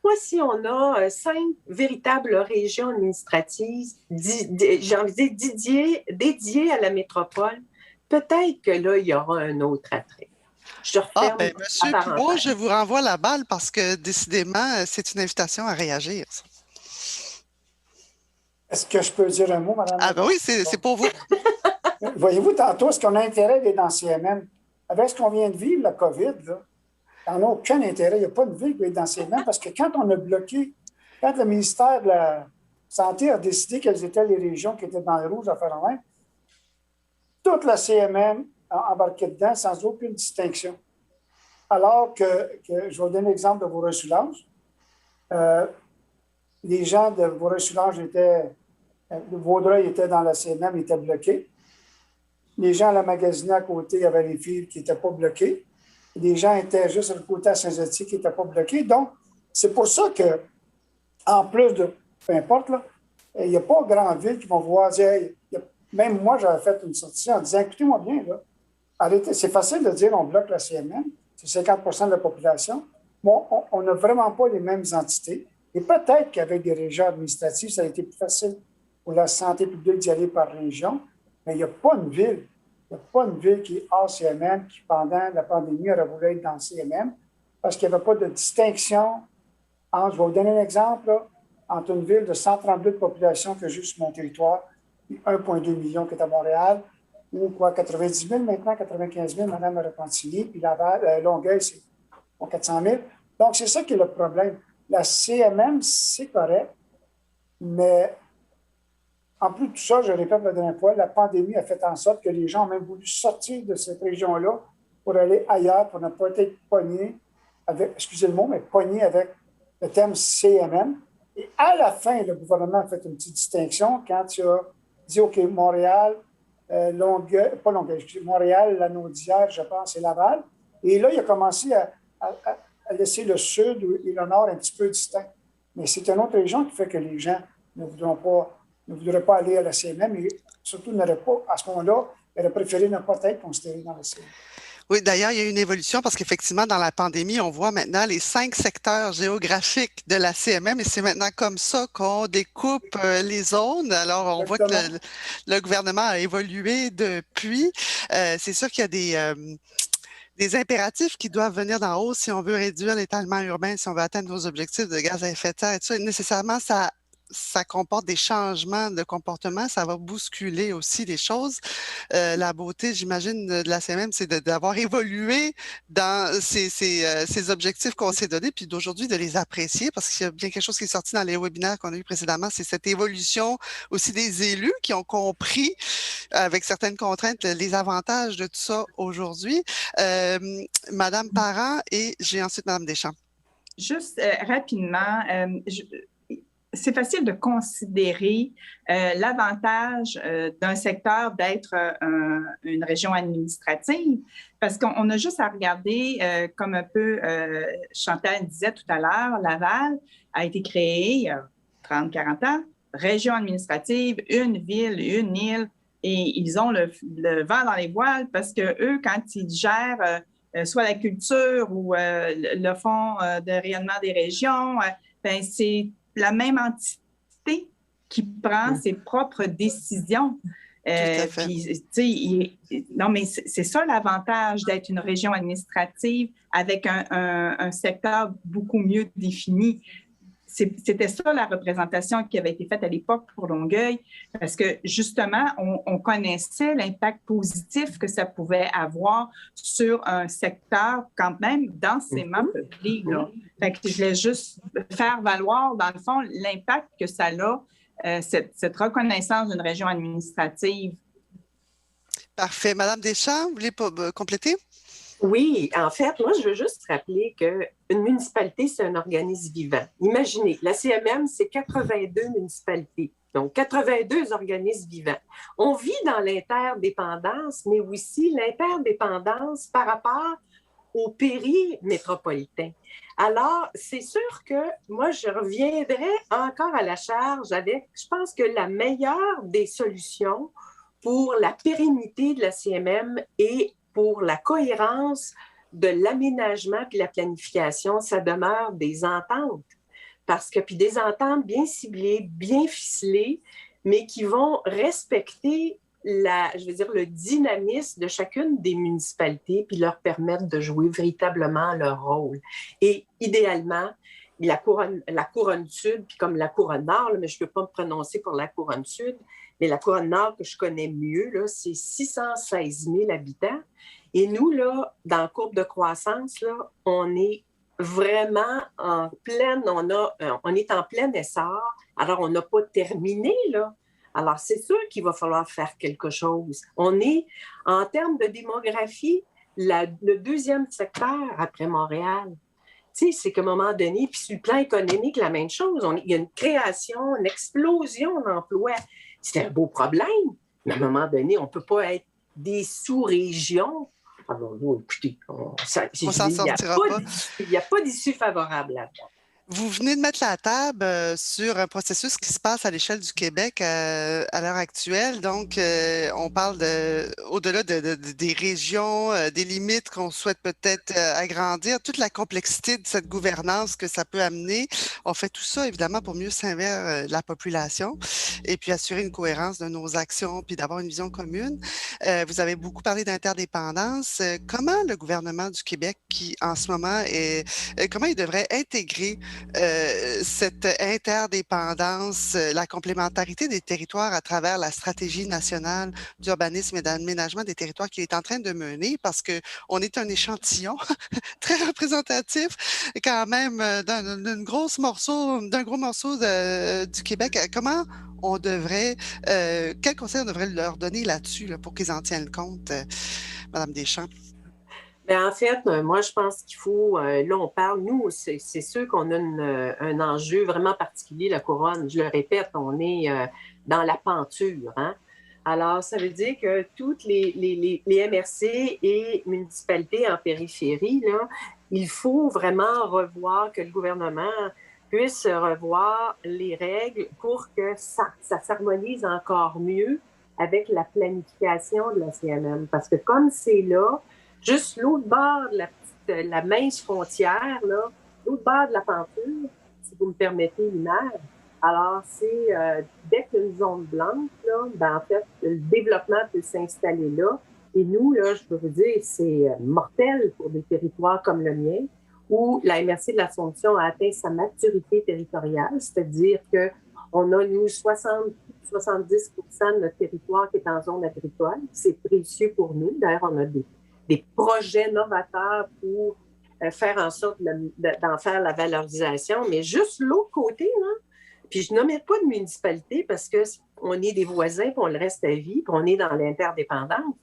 Moi, si on a 5 véritables régions administratives, j'ai envie de dire dédiées à la métropole, peut-être que là, il y aura un autre attrait. Je referme Monsieur Pilon, je vous renvoie la balle parce que décidément, c'est une invitation à réagir. Est-ce que je peux dire un mot, Madame? Ah ben oui, c'est pour vous. Voyez-vous, tantôt, est-ce qu'on a intérêt d'être dans CMM? Avec ce qu'on vient de vivre, la COVID, là, on n'a aucun intérêt. Il n'y a pas de ville qui va être dans CMM parce que quand on a bloqué, quand le ministère de la Santé a décidé quelles étaient les régions qui étaient dans le rouge à faire en même, toute la CMM a embarqué dedans sans aucune distinction. Alors que je vais vous donner l'exemple de Vaudreuil-Soulanges. Les gens de Vaudreuil-Soulanges Vaudreuil était dans la CMM, ils étaient bloqués. Les gens à la Magasinée à côté, il y avait les fils qui n'étaient pas bloqués. Les gens étaient juste à le côté à Saint-Zotier qui n'étaient pas bloqués. Donc, c'est pour ça que, en plus de, peu importe, là, il n'y a pas grande ville qui vont voir dire, même moi, j'avais fait une sortie en disant, écoutez-moi bien, là, arrêtez, c'est facile de dire on bloque la CMM, c'est 50 de la population. Bon, on n'a vraiment pas les mêmes entités. Et peut-être qu'avec des régions administratives, ça a été plus facile pour la santé publique d'y aller par région, mais il n'y a pas une ville. Il n'y a pas une ville qui est hors CMM qui, pendant la pandémie, aurait voulu être dans le CMM parce qu'il n'y avait pas de distinction entre, je vais vous donner un exemple, là, entre une ville de 132 de population que j'ai sur mon territoire et 1,2 million qui est à Montréal, ou quoi, 90 000 maintenant, 95 000, Mme Repentigny, puis Longueuil, c'est 400 000. Donc, c'est ça qui est le problème. La CMM, c'est correct, mais en plus de tout ça, je répète la dernière fois, la pandémie a fait en sorte que les gens ont même voulu sortir de cette région-là pour aller ailleurs, pour ne pas être pognés avec, excusez le mot, mais pognés avec le terme CMM. Et à la fin, le gouvernement a fait une petite distinction quand il a dit, OK, Montréal, Montréal, Lanaudière, je pense, et Laval. Et là, il a commencé à laisser le sud et le nord un petit peu distincts. Mais c'est une autre région qui fait que les gens ne voudraient pas aller à la CMM et surtout n'auraient pas, à ce moment-là, ils auraient préféré ne pas être considérés dans la CMM. Oui, d'ailleurs, il y a une évolution parce qu'effectivement, dans la pandémie, on voit maintenant les 5 secteurs géographiques de la CMM et c'est maintenant comme ça qu'on découpe les zones. Alors, on voit que le gouvernement a évolué depuis. C'est sûr qu'il y a des impératifs qui doivent venir d'en haut si on veut réduire l'étalement urbain, si on veut atteindre nos objectifs de gaz à effet de serre et tout ça. Et nécessairement, ça ça comporte des changements de comportement, ça va bousculer aussi les choses. La beauté, j'imagine, de la CMM, c'est d'avoir évolué dans ces objectifs qu'on s'est donnés, puis d'aujourd'hui de les apprécier, parce qu'il y a bien quelque chose qui est sorti dans les webinaires qu'on a eu précédemment, c'est cette évolution aussi des élus qui ont compris, avec certaines contraintes, les avantages de tout ça aujourd'hui. Madame Parent et j'ai ensuite Madame Deschamps. Juste rapidement, c'est facile de considérer l'avantage d'un secteur d'être une région administrative parce qu'on a juste à regarder, comme un peu Chantal disait tout à l'heure, Laval a été créée il y a 30-40 ans, région administrative, une ville, une île, et ils ont le vent dans les voiles parce que eux, quand ils gèrent soit la culture ou le fonds de rayonnement des régions, ben, c'est la même entité qui prend ses propres décisions. Puis, non, mais c'est ça l'avantage d'être une région administrative avec un secteur beaucoup mieux défini. C'était ça la représentation qui avait été faite à l'époque pour Longueuil, parce que justement, on connaissait l'impact positif que ça pouvait avoir sur un secteur quand même densément peuplé. Là. Fait que je voulais juste faire valoir, dans le fond, l'impact que ça a, cette reconnaissance d'une région administrative. Parfait. Madame Deschamps, vous voulez compléter? Oui, en fait, moi, je veux juste rappeler qu'une municipalité, c'est un organisme vivant. Imaginez, la CMM, c'est 82 municipalités, donc 82 organismes vivants. On vit dans l'interdépendance, mais aussi l'interdépendance par rapport au périmétropolitain. Alors, c'est sûr que moi, je reviendrai encore à la charge avec, je pense que la meilleure des solutions pour la pérennité de la CMM et pour la cohérence de l'aménagement et la planification, ça demeure des ententes. Puis des ententes bien ciblées, bien ficelées, mais qui vont respecter le dynamisme de chacune des municipalités puis leur permettre de jouer véritablement leur rôle. Et idéalement, la couronne sud, puis comme la couronne nord, là, mais je ne peux pas me prononcer pour la couronne sud, mais la couronne nord que je connais mieux, là, c'est 616 000 habitants. Et nous, là, dans la courbe de croissance, là, on est vraiment en pleine, on est en plein essor. Alors, on n'a pas terminé, là. Alors, c'est sûr qu'il va falloir faire quelque chose. On est, en termes de démographie, le deuxième secteur après Montréal. Tu sais, c'est qu'à un moment donné, puis sur le plan économique, la même chose. Il y a une création, une explosion d'emplois. C'est un beau problème, mais à un moment donné, on ne peut pas être des sous-régions. Alors, écoutez, s'en sortira pas. Il n'y a pas d'issue favorable là-dedans. Vous venez de mettre la table sur un processus qui se passe à l'échelle du Québec à l'heure actuelle. Donc, on parle au-delà des régions, des limites qu'on souhaite peut-être agrandir, toute la complexité de cette gouvernance que ça peut amener. On fait tout ça, évidemment, pour mieux servir la population et puis assurer une cohérence de nos actions puis d'avoir une vision commune. Vous avez beaucoup parlé d'interdépendance. Comment le gouvernement du Québec, qui en ce moment comment il devrait intégrer cette interdépendance, la complémentarité des territoires à travers la stratégie nationale d'urbanisme et d'aménagement des territoires qu'il est en train de mener, parce qu'on est un échantillon très représentatif quand même d'un gros morceau du Québec. Comment on devrait, quel conseil on devrait leur donner là-dessus là, pour qu'ils en tiennent compte, Madame Deschamps? Bien, en fait, moi, je pense qu'il faut, là, on parle, nous, c'est sûr qu'on a un enjeu vraiment particulier, la couronne. Je le répète, on est dans la penture. Hein? Alors, ça veut dire que toutes les MRC et municipalités en périphérie, là, il faut vraiment revoir, que le gouvernement puisse revoir les règles pour que ça s'harmonise encore mieux avec la planification de la CMM. Parce que comme c'est là, juste l'autre bord de la mince frontière, là, l'autre bord de la penture, si vous me permettez l'image. Alors, c'est dès qu'il y a une zone blanche, là, ben, en fait, le développement peut s'installer là. Et nous, là, je peux vous dire, c'est mortel pour des territoires comme le mien, où la MRC de l'Assomption a atteint sa maturité territoriale, c'est-à-dire On a, nous, 70 de notre territoire qui est en zone agricole. C'est précieux pour nous. D'ailleurs, on a des projets novateurs pour faire en sorte d'en faire la valorisation. Mais juste l'autre côté, là, puis je nommais pas de municipalité parce qu'on est des voisins, puis on le reste à vie, puis on est dans l'interdépendance.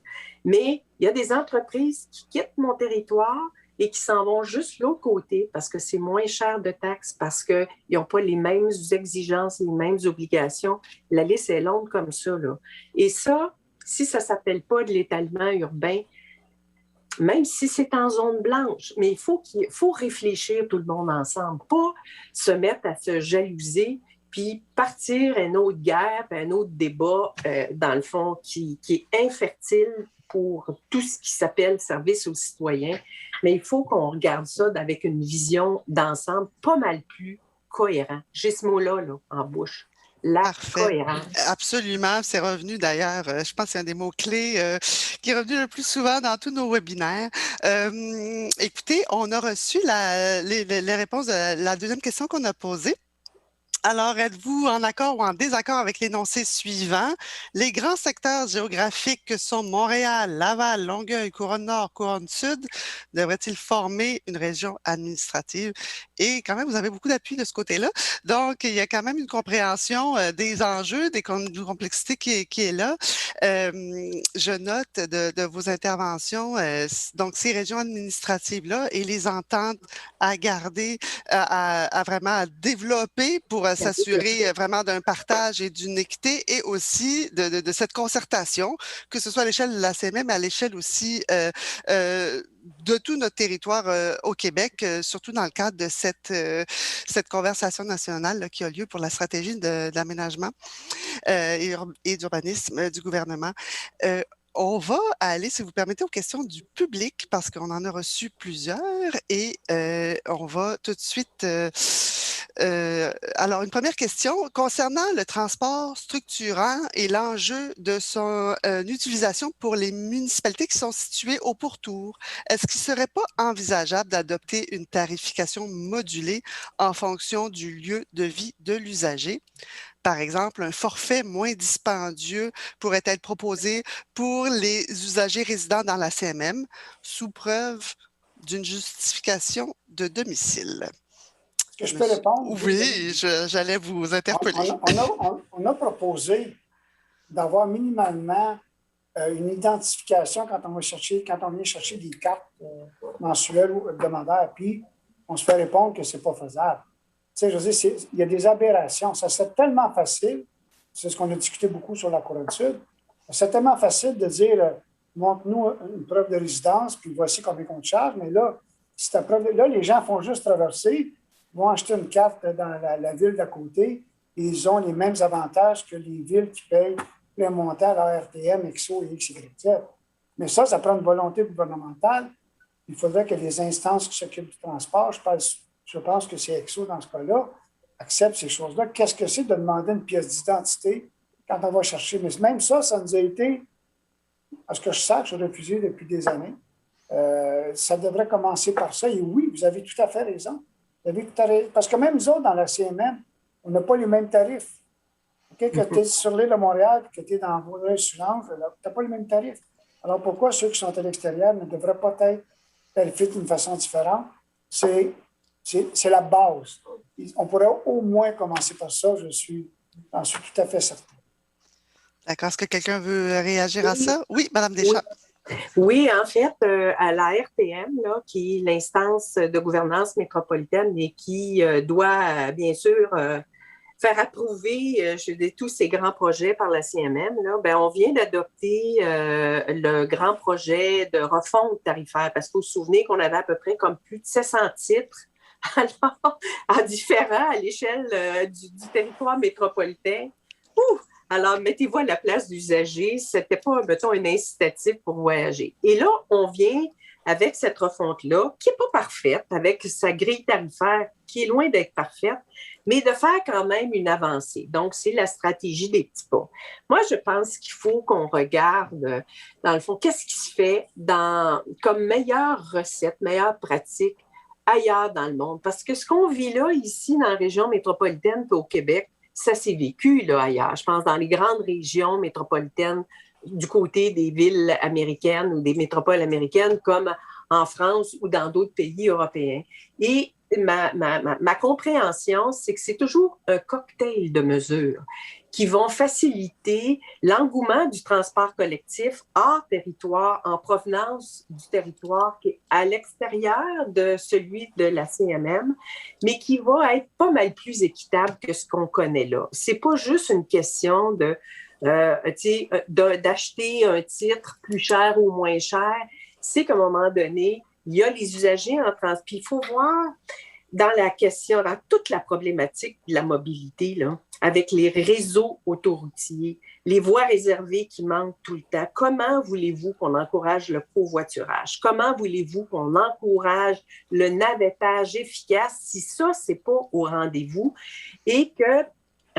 Mais il y a des entreprises qui quittent mon territoire et qui s'en vont juste l'autre côté parce que c'est moins cher de taxes, parce qu'ils n'ont pas les mêmes exigences, les mêmes obligations. La liste est longue comme ça, là. Et ça, si ça ne s'appelle pas de l'étalement urbain, même si c'est en zone blanche, mais il faut réfléchir tout le monde ensemble, pas se mettre à se jalouser puis partir une autre guerre, un autre débat, dans le fond, qui est infertile pour tout ce qui s'appelle service aux citoyens. Mais il faut qu'on regarde ça avec une vision d'ensemble pas mal plus cohérent. J'ai ce mot-là là, en bouche. La cohérence. Absolument. C'est revenu d'ailleurs, je pense que c'est un des mots-clés qui est revenu le plus souvent dans tous nos webinaires. Écoutez, on a reçu les réponses de la deuxième question qu'on a posée. Alors, êtes-vous en accord ou en désaccord avec l'énoncé suivant? Les grands secteurs géographiques que sont Montréal, Laval, Longueuil, Couronne-Nord, Couronne-Sud devraient-ils former une région administrative? Et quand même, vous avez beaucoup d'appui de ce côté-là. Donc, il y a quand même une compréhension des enjeux, des complexités qui est là. Je note de vos interventions, donc ces régions administratives-là et les ententes à garder, à vraiment développer pour s'assurer vraiment d'un partage et d'une équité et aussi de cette concertation, que ce soit à l'échelle de la CMM, à l'échelle aussi de tout notre territoire au Québec, surtout dans le cadre de cette conversation nationale là, qui a lieu pour la stratégie d'aménagement et d'urbanisme du gouvernement. On va aller, si vous permettez, aux questions du public parce qu'on en a reçu plusieurs et on va tout de suite... alors, une première question concernant le transport structurant et l'enjeu de son utilisation pour les municipalités qui sont situées au pourtour. Est-ce qu'il ne serait pas envisageable d'adopter une tarification modulée en fonction du lieu de vie de l'usager? Par exemple, un forfait moins dispendieux pourrait être proposé pour les usagers résidant dans la CMM sous preuve d'une justification de domicile. Est-ce que je peux répondre? Oui, j'allais vous interpeller. On a proposé d'avoir minimalement une identification quand on vient chercher des cartes mensuelles ou hebdomadaires, puis on se fait répondre que ce n'est pas faisable. Tu sais, je veux dire, il y a des aberrations. Ça serait tellement facile, c'est ce qu'on a discuté beaucoup sur la Couronne-Sud, c'est tellement facile de dire montre-nous une preuve de résidence, puis voici combien on te charge, mais là, là, les gens font juste traverser, vont acheter une carte dans la ville d'à côté et ils ont les mêmes avantages que les villes qui payent le montant à la RTM, XO et XYZ. Mais ça prend une volonté gouvernementale. Il faudrait que les instances qui s'occupent du transport, je pense que c'est XO dans ce cas-là, acceptent ces choses-là. Qu'est-ce que c'est de demander une pièce d'identité quand on va chercher? Mais même ça nous a été, à ce que je sache, refusé depuis des années. Ça devrait commencer par ça. Et oui, vous avez tout à fait raison. Parce que même nous autres, dans la CMM, on n'a pas les mêmes tarifs. Okay? Que tu es sur l'île de Montréal et que tu es dans Vaudreuil-sur-Lange, tu n'as pas les mêmes tarifs. Alors pourquoi ceux qui sont à l'extérieur ne devraient pas être tarifés d'une façon différente? C'est la base. On pourrait au moins commencer par ça, j'en suis tout à fait certain. D'accord. Est-ce que quelqu'un veut réagir à ça? Oui, Mme Deschamps. Oui, en fait, à la RTM, là, qui est l'instance de gouvernance métropolitaine et qui doit, bien sûr, faire approuver tous ces grands projets par la CMM, là, ben, on vient d'adopter le grand projet de refonte tarifaire parce qu'il faut se souvenir qu'on avait à peu près comme plus de 700 titres alors, différents à l'échelle du territoire métropolitain. Ouh! Alors, mettez-vous à la place d'usager. Ce n'était pas, mettons, un incitatif pour voyager. Et là, on vient avec cette refonte-là, qui n'est pas parfaite, avec sa grille tarifaire qui est loin d'être parfaite, mais de faire quand même une avancée. Donc, c'est la stratégie des petits pas. Moi, je pense qu'il faut qu'on regarde, dans le fond, qu'est-ce qui se fait comme meilleure recette, meilleure pratique ailleurs dans le monde. Parce que ce qu'on vit là, ici, dans la région métropolitaine et au Québec, ça s'est vécu là, ailleurs. Je pense dans les grandes régions métropolitaines du côté des villes américaines ou des métropoles américaines comme en France ou dans d'autres pays européens. Et ma compréhension, c'est que c'est toujours un cocktail de mesures qui vont faciliter l'engouement du transport collectif hors territoire, en provenance du territoire qui est à l'extérieur de celui de la CMM, mais qui va être pas mal plus équitable que ce qu'on connaît là. C'est pas juste une question d'acheter un titre plus cher ou moins cher. C'est qu'à un moment donné, il y a les usagers en transport. Puis il faut voir dans toute la problématique de la mobilité, là, avec les réseaux autoroutiers, les voies réservées qui manquent tout le temps, comment voulez-vous qu'on encourage le covoiturage? Comment voulez-vous qu'on encourage le navettage efficace si ça, c'est pas au rendez-vous? Et que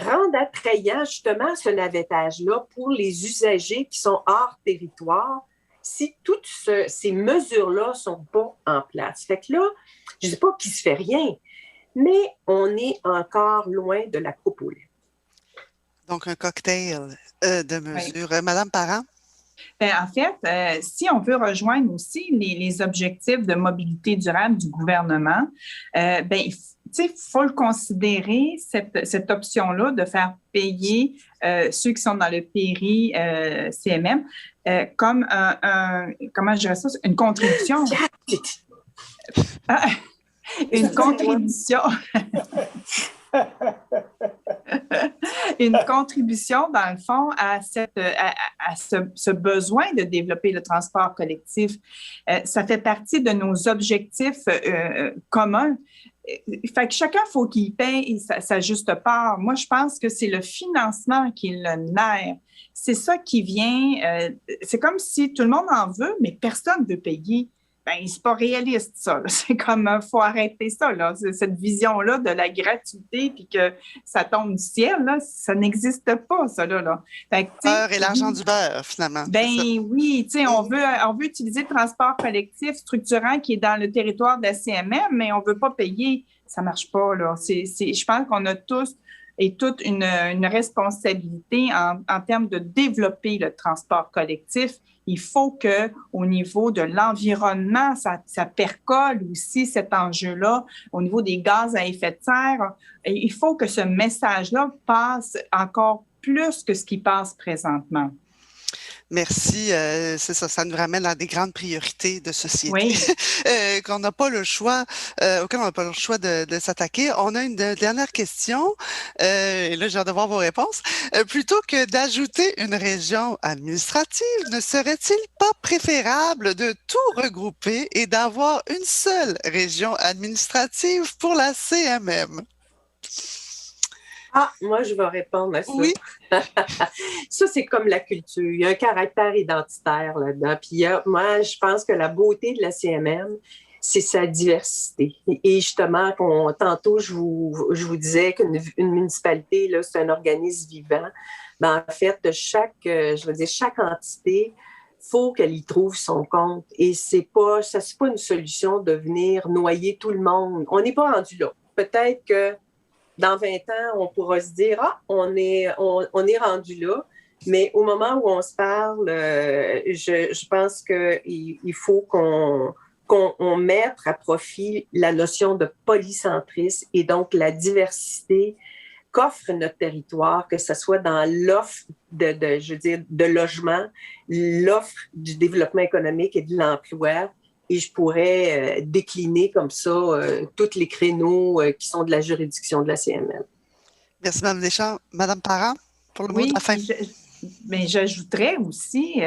rendre attrayant justement ce navettage-là pour les usagers qui sont hors territoire, si toutes ces mesures-là ne sont pas en place. Fait que là, je ne dis pas qu'il ne se fait rien, mais on est encore loin de la coupe au lait. Donc, un cocktail de mesures. Oui. Madame Parent? Bien, en fait, si on veut rejoindre aussi les objectifs de mobilité durable du gouvernement, il faut le considérer, cette option-là, de faire payer ceux qui sont dans le péri-CMM comme comment je dirais ça, une contribution. Une contribution. Une contribution, dans le fond, à ce besoin de développer le transport collectif. Ça fait partie de nos objectifs communs. Fait que chacun, il faut qu'il paye sa juste part. Moi, je pense que c'est le financement qui est le nerf. C'est ça qui vient. C'est comme si tout le monde en veut, mais personne ne veut payer. Bien, c'est pas réaliste, ça. C'est comme, faut arrêter ça, là. Cette vision-là de la gratuité puis que ça tombe du ciel, là, ça n'existe pas, ça, là. Fait que, beurre et l'argent du beurre, finalement. Ben oui, tu sais, on veut utiliser le transport collectif structurant qui est dans le territoire de la CMM, mais on veut pas payer. Ça marche pas, là. Je pense qu'on a tous et toute une responsabilité en termes de développer le transport collectif. Il faut qu'au niveau de l'environnement, ça percole aussi cet enjeu-là. Au niveau des gaz à effet de serre, il faut que ce message-là passe encore plus que ce qui passe présentement. Merci. C'est ça, ça nous ramène à des grandes priorités de société. Oui. Qu'on n'a pas le choix, auquel on n'a pas le choix de s'attaquer. On a une dernière question, et là, j'ai hâte de voir vos réponses. Plutôt que d'ajouter une région administrative, ne serait-il pas préférable de tout regrouper et d'avoir une seule région administrative pour la CMM? Ah, moi, je vais répondre à ça. Oui. Ça, c'est comme la culture. Il y a un caractère identitaire là-dedans. Puis moi, je pense que la beauté de la CMM, c'est sa diversité. Et justement, tantôt, je vous disais qu'une municipalité, là, c'est un organisme vivant. Ben, en fait, chaque entité, il faut qu'elle y trouve son compte. Et c'est pas une solution de venir noyer tout le monde. On n'est pas rendu là. Peut-être que dans 20 ans, on pourra se dire « on est rendu là », mais au moment où on se parle, je pense qu'il faut qu'on mette à profit la notion de polycentrisme et donc la diversité qu'offre notre territoire, que ce soit dans l'offre de logement, l'offre du développement économique et de l'emploi. Et je pourrais décliner comme ça tous les créneaux qui sont de la juridiction de la CMM. Merci, Mme Deschamps. Madame Parent, pour le mot de la fin. J'ajouterais aussi,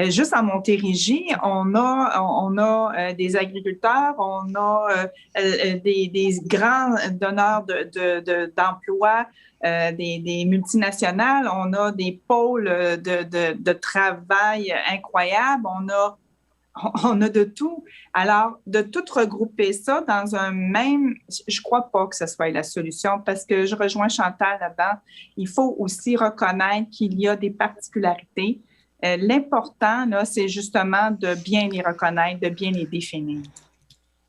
juste en Montérégie, on a des agriculteurs, on a des grands donneurs d'emplois, des multinationales, on a des pôles de travail incroyables, on a de tout. Alors, de tout regrouper ça dans un même... Je ne crois pas que ce soit la solution parce que je rejoins Chantal là-dedans. Il faut aussi reconnaître qu'il y a des particularités. L'important, là, c'est justement de bien les reconnaître, de bien les définir.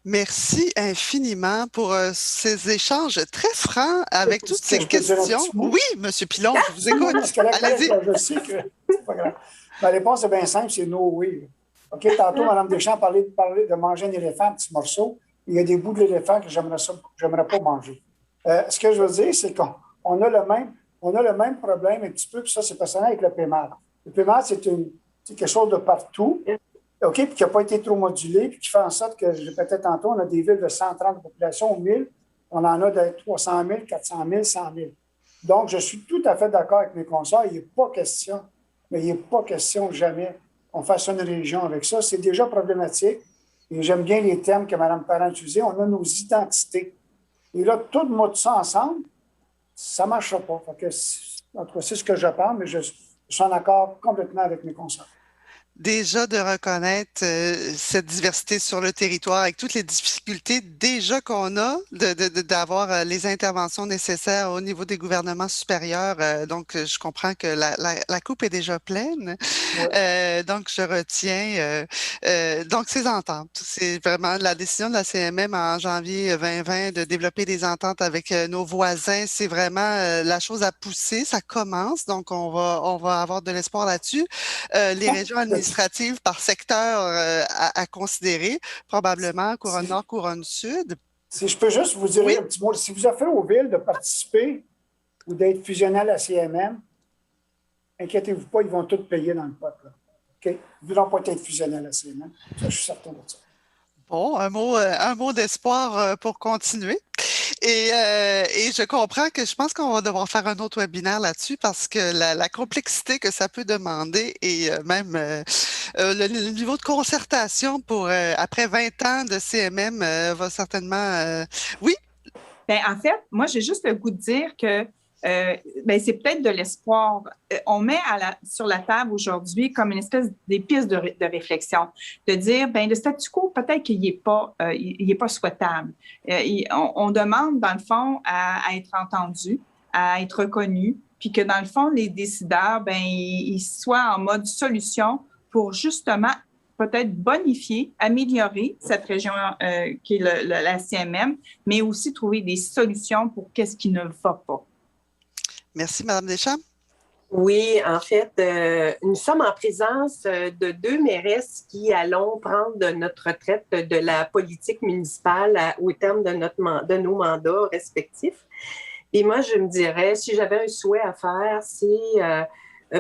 Merci infiniment pour ces échanges très francs avec toutes ces Je peux dire un questions. petit mot? Oui, M. Pilon, je vous écoute. Parce que là, Allez-y. je sais que c'est pas grave. Ma réponse est bien simple, c'est no way. OK, tantôt, Mme Deschamps parlait de manger un éléphant en petits morceaux. Il y a des bouts de l'éléphant que j'aimerais pas manger. Ce que je veux dire, c'est qu'on a le même problème un petit peu, puis ça, c'est personnel avec le PMAD. Le PMAD, c'est quelque chose de partout, OK, puis qui n'a pas été trop modulé, puis qui fait en sorte que, je répétais tantôt, on a des villes de 130 de population, 1000, on en a de 300 000, 400 000, 100 000. Donc, je suis tout à fait d'accord avec mes consoeurs. Il n'est pas question, mais il n'est pas question jamais qu'on fasse une région avec ça. C'est déjà problématique. Et j'aime bien les termes que Mme Parent utilisait. On a nos identités. Et là, tout le monde ça ensemble, ça ne marchera pas. Fait que, en tout cas, c'est ce que je pense, mais je suis en accord complètement avec mes consoeurs. Déjà de reconnaître cette diversité sur le territoire avec toutes les difficultés déjà qu'on a d'avoir les interventions nécessaires au niveau des gouvernements supérieurs. Donc, je comprends que la coupe est déjà pleine. Ouais. Donc, je retiens donc ces ententes. C'est vraiment la décision de la CMM en janvier 2020 de développer des ententes avec nos voisins. C'est vraiment la chose à pousser. Ça commence. Donc, on va avoir de l'espoir là-dessus. Les régions administratives par secteur à considérer, probablement couronne nord, couronne sud. Si je peux juste vous dire un petit mot, si vous offrez aux villes de participer ou d'être fusionnés à la CMM, inquiétez-vous pas, ils vont tout payer dans le pot. Là. OK? Ils ne vont pas être fusionnés à la CMM. Ça, je suis certain de ça. Bon, un mot d'espoir pour continuer. Et je comprends que je pense qu'on va devoir faire un autre webinaire là-dessus parce que la complexité que ça peut demander et même le niveau de concertation pour après 20 ans de CMM va certainement... Oui? Bien, en fait, moi, j'ai juste le goût de dire que c'est peut-être de l'espoir. On met sur la table aujourd'hui comme une espèce des pistes de réflexion, de dire, le statu quo, peut-être qu'il n'est pas souhaitable. On demande, dans le fond, à être entendu, à être reconnu, puis que, dans le fond, les décideurs, ils soient en mode solution pour justement peut-être bonifier, améliorer cette région qui est la CMM, mais aussi trouver des solutions pour qu'est-ce qui ne va pas. Merci, Mme Deschamps. Oui, en fait, nous sommes en présence de deux mairesses qui allons prendre notre retraite de la politique municipale au terme de nos mandats respectifs. Et moi, je me dirais, si j'avais un souhait à faire, c'est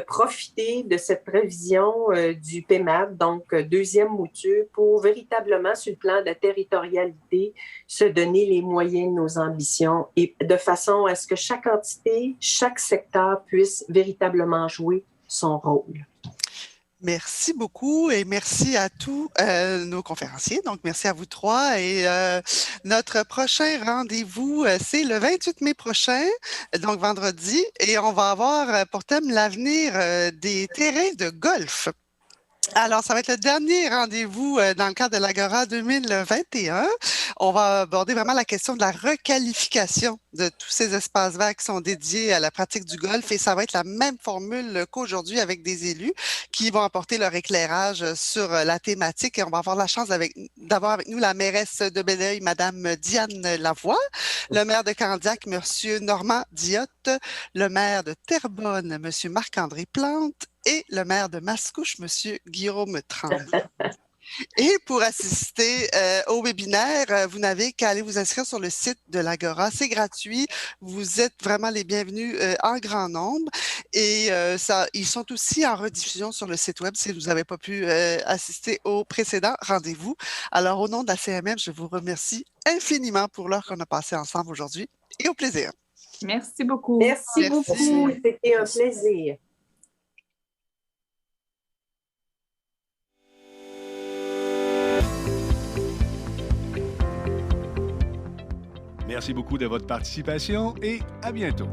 profiter de cette révision du PMAD, donc deuxième mouture, pour véritablement, sur le plan de la territorialité, se donner les moyens de nos ambitions et de façon à ce que chaque entité, chaque secteur puisse véritablement jouer son rôle. Merci beaucoup et merci à tous nos conférenciers. Donc, merci à vous trois. Et notre prochain rendez-vous, c'est le 28 mai prochain, donc vendredi. Et on va avoir pour thème l'avenir des terrains de golf. Alors, ça va être le dernier rendez-vous dans le cadre de l'Agora 2021. On va aborder vraiment la question de la requalification de tous ces espaces verts qui sont dédiés à la pratique du golf et ça va être la même formule qu'aujourd'hui avec des élus qui vont apporter leur éclairage sur la thématique et on va avoir la chance d'avoir avec nous la mairesse de Belleuil, Madame Diane Lavoie, le maire de Candiac, Monsieur Normand Diotte, le maire de Terrebonne, Monsieur Marc-André Plante, et le maire de Mascouche, M. Guillaume Tremblay. Et pour assister au webinaire, vous n'avez qu'à aller vous inscrire sur le site de l'Agora. C'est gratuit. Vous êtes vraiment les bienvenus en grand nombre. Et ils sont aussi en rediffusion sur le site web si vous n'avez pas pu assister au précédent rendez-vous. Alors, au nom de la CMM, je vous remercie infiniment pour l'heure qu'on a passée ensemble aujourd'hui et au plaisir. Merci beaucoup. Merci beaucoup. C'était un plaisir. Merci beaucoup de votre participation et à bientôt.